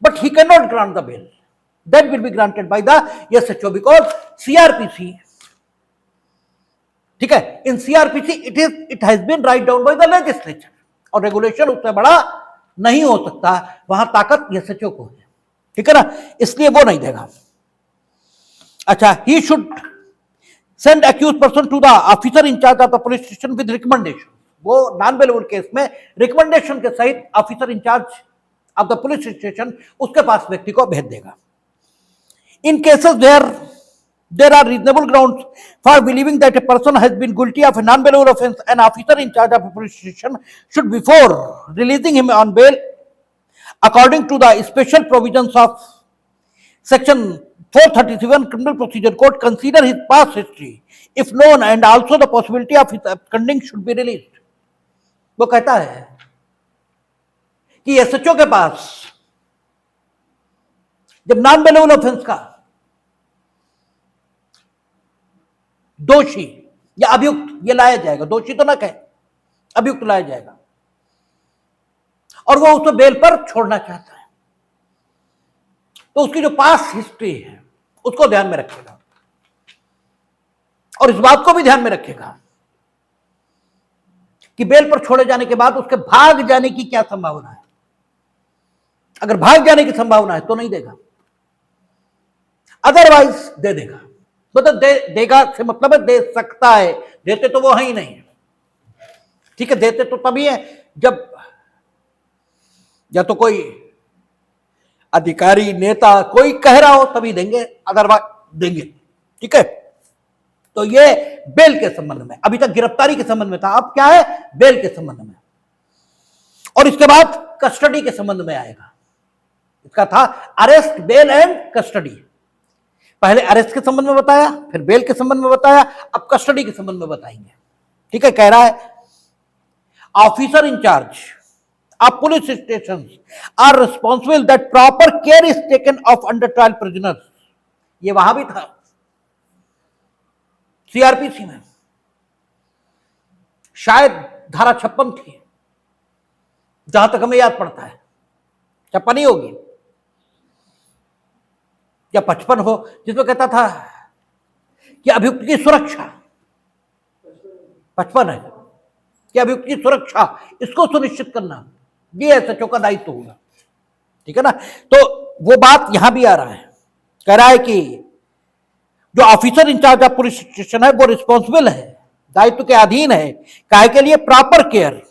but he can not grant the bail, that will be granted by the SHO because CrPC, ठीक है, in CrPC it has been write down by the legislature, और रेगुलेशन उससे बड़ा नहीं हो सकता, वहां ताकत एसएचओ को है, ठीक है ना, इसलिए वो नहीं देगा। अच्छा, he should send accused person to the officer in charge of the police station with recommendation, वो नॉन बेलेबल केस में रिकमेंडेशन के सहित officer in charge of the police station उसके पास व्यक्ति को भेज देगा। In cases there are reasonable grounds for believing that a person has been guilty of a non-bailable offence, an officer in charge of a police station should, before releasing him on bail, according to the special provisions of section 437 criminal procedure code, consider his past history if known and also the possibility of his absconding should be released। वो कहता है कि SHO के पास जब non bailable offence का दोषी या अभियुक्त ये लाया जाएगा, दोषी तो ना कहे, अभियुक्त लाया जाएगा, और वो उसे बेल पर छोड़ना चाहता है, तो उसकी जो पास हिस्ट्री है उसको ध्यान में रखेगा, और इस बात को भी ध्यान में रखेगा कि बेल पर छोड़े जाने के बाद उसके भाग जाने की क्या संभावना है। अगर भाग जाने की संभावना है तो नहीं देगा, अदरवाइज दे देगा। मतलब देगा से मतलब है दे सकता है, देते तो वो है ही नहीं, ठीक है, देते तो तभी है जब या तो कोई अधिकारी नेता कोई कह रहा हो तभी देंगे, अदरवाइज देंगे, ठीक है। तो ये बेल के संबंध में, अभी तक गिरफ्तारी के संबंध में था, अब क्या है, बेल के संबंध में, और इसके बाद कस्टडी के संबंध में आएगा। इसका था अरेस्ट, बेल एंड कस्टडी। पहले अरेस्ट के संबंध में बताया, फिर बेल के संबंध में बताया, अब कस्टडी के संबंध में बताएंगे, ठीक है। कह रहा है officer in charge of police station are responsible that proper care is taken of under trial prisoners. ये वहां भी था सीआरपीसी में, शायद धारा 56 थी जहां तक हमें याद पड़ता है, 56 ही होगी या 55 हो, जिसमें कहता था कि अभियुक्त की सुरक्षा, 55 है कि अभियुक्त की सुरक्षा इसको सुनिश्चित करना ये एसएचओ का दायित्व होगा, ठीक है ना। तो वो बात यहां भी आ रहा है, कह रहा है कि जो officer in charge of police station है वो रिस्पॉन्सिबल है, दायित्व के अधीन है, काहे के लिए, प्रॉपर केयर,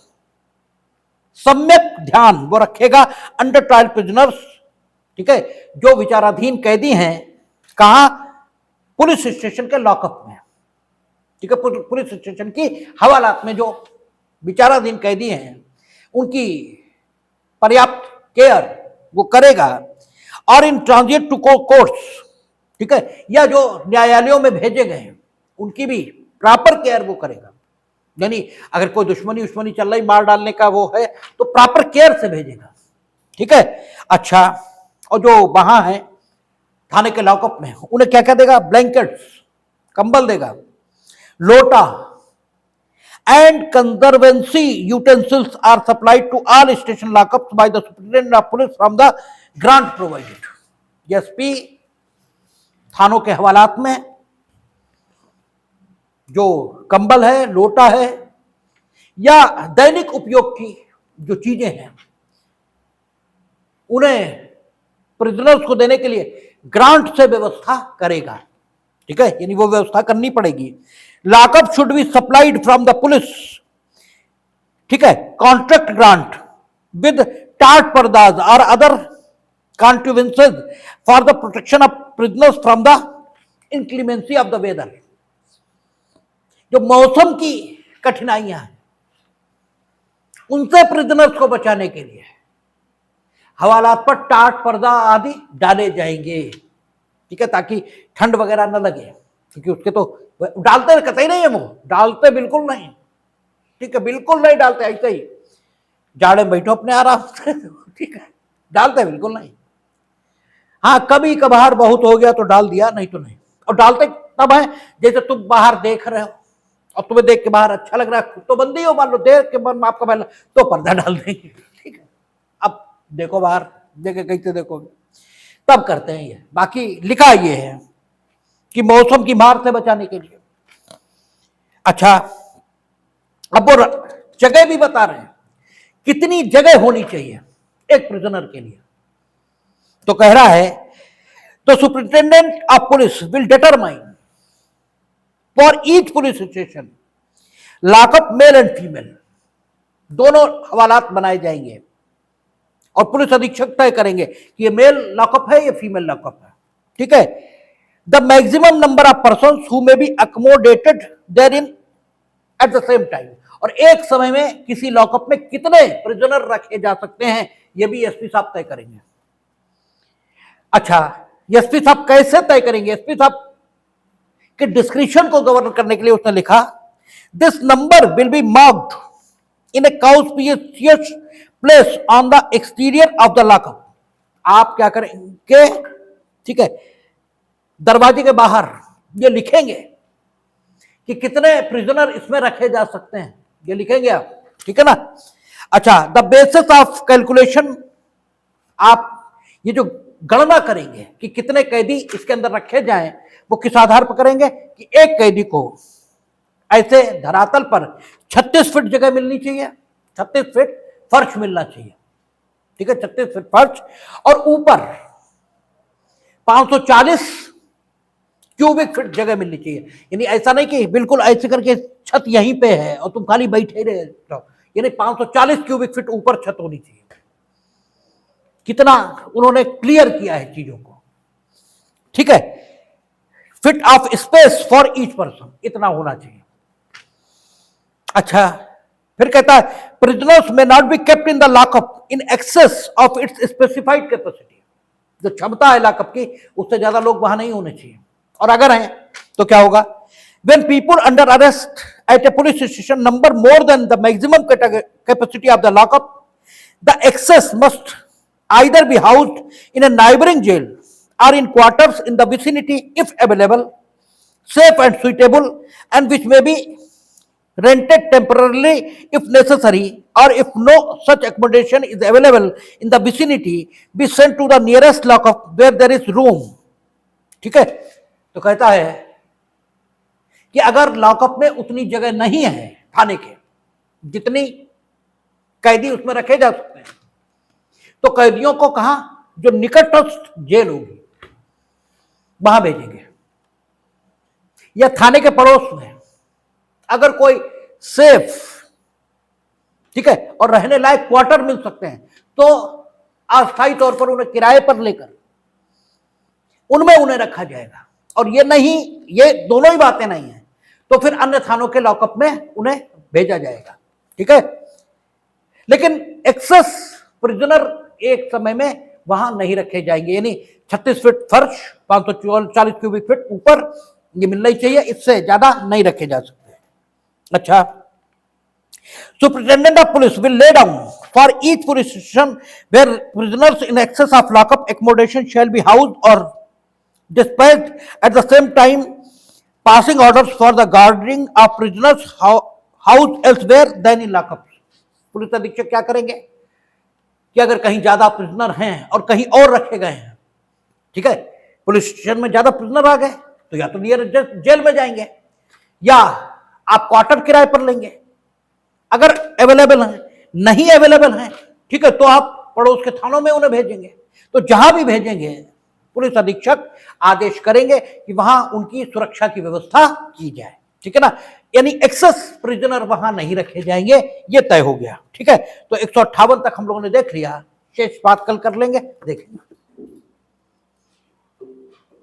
सम्यक ध्यान वो रखेगा अंडर ट्रायल प्रिजनर्स, ठीक है, जो विचाराधीन कैदी हैं, कहां, पुलिस स्टेशन के लॉकअप में, ठीक है, पुलिस स्टेशन की हवालात में जो विचाराधीन कैदी हैं उनकी पर्याप्त केयर वो करेगा, और इन ट्रांजिट टू कोर्ट्स, ठीक है, या जो न्यायालयों में भेजे गए हैं उनकी भी प्रॉपर केयर वो करेगा। यानी अगर कोई दुश्मनी चल रही, मार डालने का वो है तो प्रॉपर केयर से भेजेगा, ठीक है। अच्छा, और जो वहां है थाने के लॉकअप में, उन्हें क्या क्या देगा, ब्लैंकेट्स, कंबल देगा, लोटा and conservancy utensils are supplied to all station lockups by the superintendent of police from the grant provided। SP थानों के हवालात में जो कंबल है, लोटा है, या दैनिक उपयोग की जो चीजें हैं, उन्हें प्रिजनर्स को देने के लिए ग्रांट से व्यवस्था करेगा। ठीक है, यानी वो व्यवस्था करनी पड़ेगी। Lockup should be supplied from the police, ठीक है, contract grant with tat purdahs or other contrivances for the protection of prisoners from the inclemency of the weather. जो मौसम की कठिनाइयां हैं उनसे प्रिजनर्स को बचाने के लिए हवालात पर टाट पर्दा आदि डाले जाएंगे। ठीक है, ताकि ठंड वगैरह न लगे, क्योंकि उसके तो डालते कतई नहीं है, वो डालते बिल्कुल नहीं। ठीक है, बिल्कुल नहीं डालते, ऐसे ही जाड़े में बैठो अपने आराम से। ठीक है, डालते बिल्कुल नहीं। हाँ, कभी कभार बहुत हो गया तो डाल दिया, नहीं तो नहीं। और डालते तब है जैसे तुम बाहर देख रहे हो और तुम्हें देख के बाहर अच्छा लग रहा है, तो बंदी हो, मान लो देख के मन में आपका पहला, तो पर्दा डाल देंगे। ठीक है, अब देखो बाहर, देखे कैसे देखोगे, तब करते हैं ये। बाकी लिखा ये है कि मौसम की मार से बचाने के लिए। अच्छा, अब वो जगह भी बता रहे हैं कितनी जगह होनी चाहिए एक प्रिजनर के लिए। तो कह रहा है, तो superintendent of police will determine for each police station lockup male and female, दोनों हवालात बनाए जाएंगे और पुलिस अधीक्षक तय करेंगे कि ये मेल लॉकअप है या फीमेल लॉकअप है। ठीक है, the maximum number of person who may be accommodated therein at the same time, और एक समय में किसी लॉकअप में कितने प्रिजनर रखे जा सकते हैं, यह भी एसपी साहब तय करेंगे। अच्छा, एसपी साहब कैसे तय करेंगे? एसपी साहब के डिस्क्रिप्शन को गवर्न करने के लिए उसने लिखा, this number will be marked in a conspicuous place on the exterior of the lockup. आप क्या करेंगे? ठीक है, दरवाजे के बाहर ये लिखेंगे कि कितने प्रिजनर इसमें रखे जा सकते हैं, ये लिखेंगे आप। ठीक है ना? अच्छा, द बेसिस ऑफ कैलकुलेशन, आप ये जो गणना करेंगे कि कितने कैदी इसके अंदर रखे जाएं, वो किस आधार पर करेंगे कि एक कैदी को ऐसे धरातल पर 36 फीट जगह मिलनी चाहिए, 36 फीट फर्श मिलना चाहिए। ठीक है, 36 फीट फर्श, और ऊपर 540 क्यूबिक फीट जगह मिलनी चाहिए। यानी ऐसा नहीं कि बिल्कुल ऐसे करके छत यहीं पे है और तुम खाली बैठे रहे, यानी 540 क्यूबिक फीट ऊपर छत होनी चाहिए। कितना उन्होंने क्लियर किया है चीजों को। ठीक है, fit of space for each person, इतना होना चाहिए। अच्छा, फिर कहता है, प्रिजनर्स में not be kept in the lockup in excess of its specified capacity. जो क्षमता है लॉकअप की, उससे ज्यादा लोग वहां नहीं होने चाहिए, और अगर हैं तो क्या होगा? When people under arrest at a police station number more than the maximum capacity of the lockup, the excess must either be housed in a neighboring jail or in quarters in the vicinity if available, safe and suitable, and which may be rented temporarily if necessary, or if no such accommodation is available in the vicinity, be sent to the nearest lockup where there is room. ठीक है, तो कहता है कि अगर lockup में उतनी जगह नहीं है थाने के जितनी कैदी उसमें रखे जा सकते हैं, तो कैदियों को कहां? जो निकटस्थ जेल होगी वहां भेजेंगे, या थाने के पड़ोस में अगर कोई सेफ, ठीक है, और रहने लायक क्वार्टर मिल सकते हैं, तो अस्थायी तौर पर उन्हें किराए पर लेकर उनमें उन्हें रखा जाएगा। और ये नहीं, ये दोनों ही बातें नहीं है, तो फिर अन्य थानों के लॉकअप में उन्हें भेजा जाएगा। ठीक है, लेकिन एक्सेस प्रिजनर एक समय में वहां नहीं रखे जाएंगे। यानी 36 फीट फर्श, 540 क्यूबिक फीट ऊपर, ये मिलना ही चाहिए, इससे ज्यादा नहीं रखे जा सकते। अच्छा, Superintendent of Police will lay down for each police station where prisoners in excess of lockup accommodation shall be housed or dispatched, at the same time passing orders for the guarding of prisoners housed elsewhere than in lockup. Police अधीक्षक क्या करेंगे कि अगर कहीं ज्यादा prisoner हैं और कहीं और रखे गए हैं, ठीक है, पुलिस स्टेशन में ज्यादा प्रिजनर आ गए तो या तो नियर जेल में जाएंगे या आप क्वार्टर किराए पर लेंगे, अगर अवेलेबल है। नहीं अवेलेबल है, ठीक है, तो आप पड़ोस के थानों में उन्हें भेजेंगे। तो जहां भी भेजेंगे पुलिस अधीक्षक आदेश करेंगे कि वहां उनकी सुरक्षा की व्यवस्था की जाए, ठीक है ना। यानी एक्सेस प्रिजनर वहां नहीं रखे जाएंगे, ये तय हो गया, ठीक है। तो 158 तक हम लोगों ने देख लिया, शेष बात कल कर लेंगे, देखेंगे।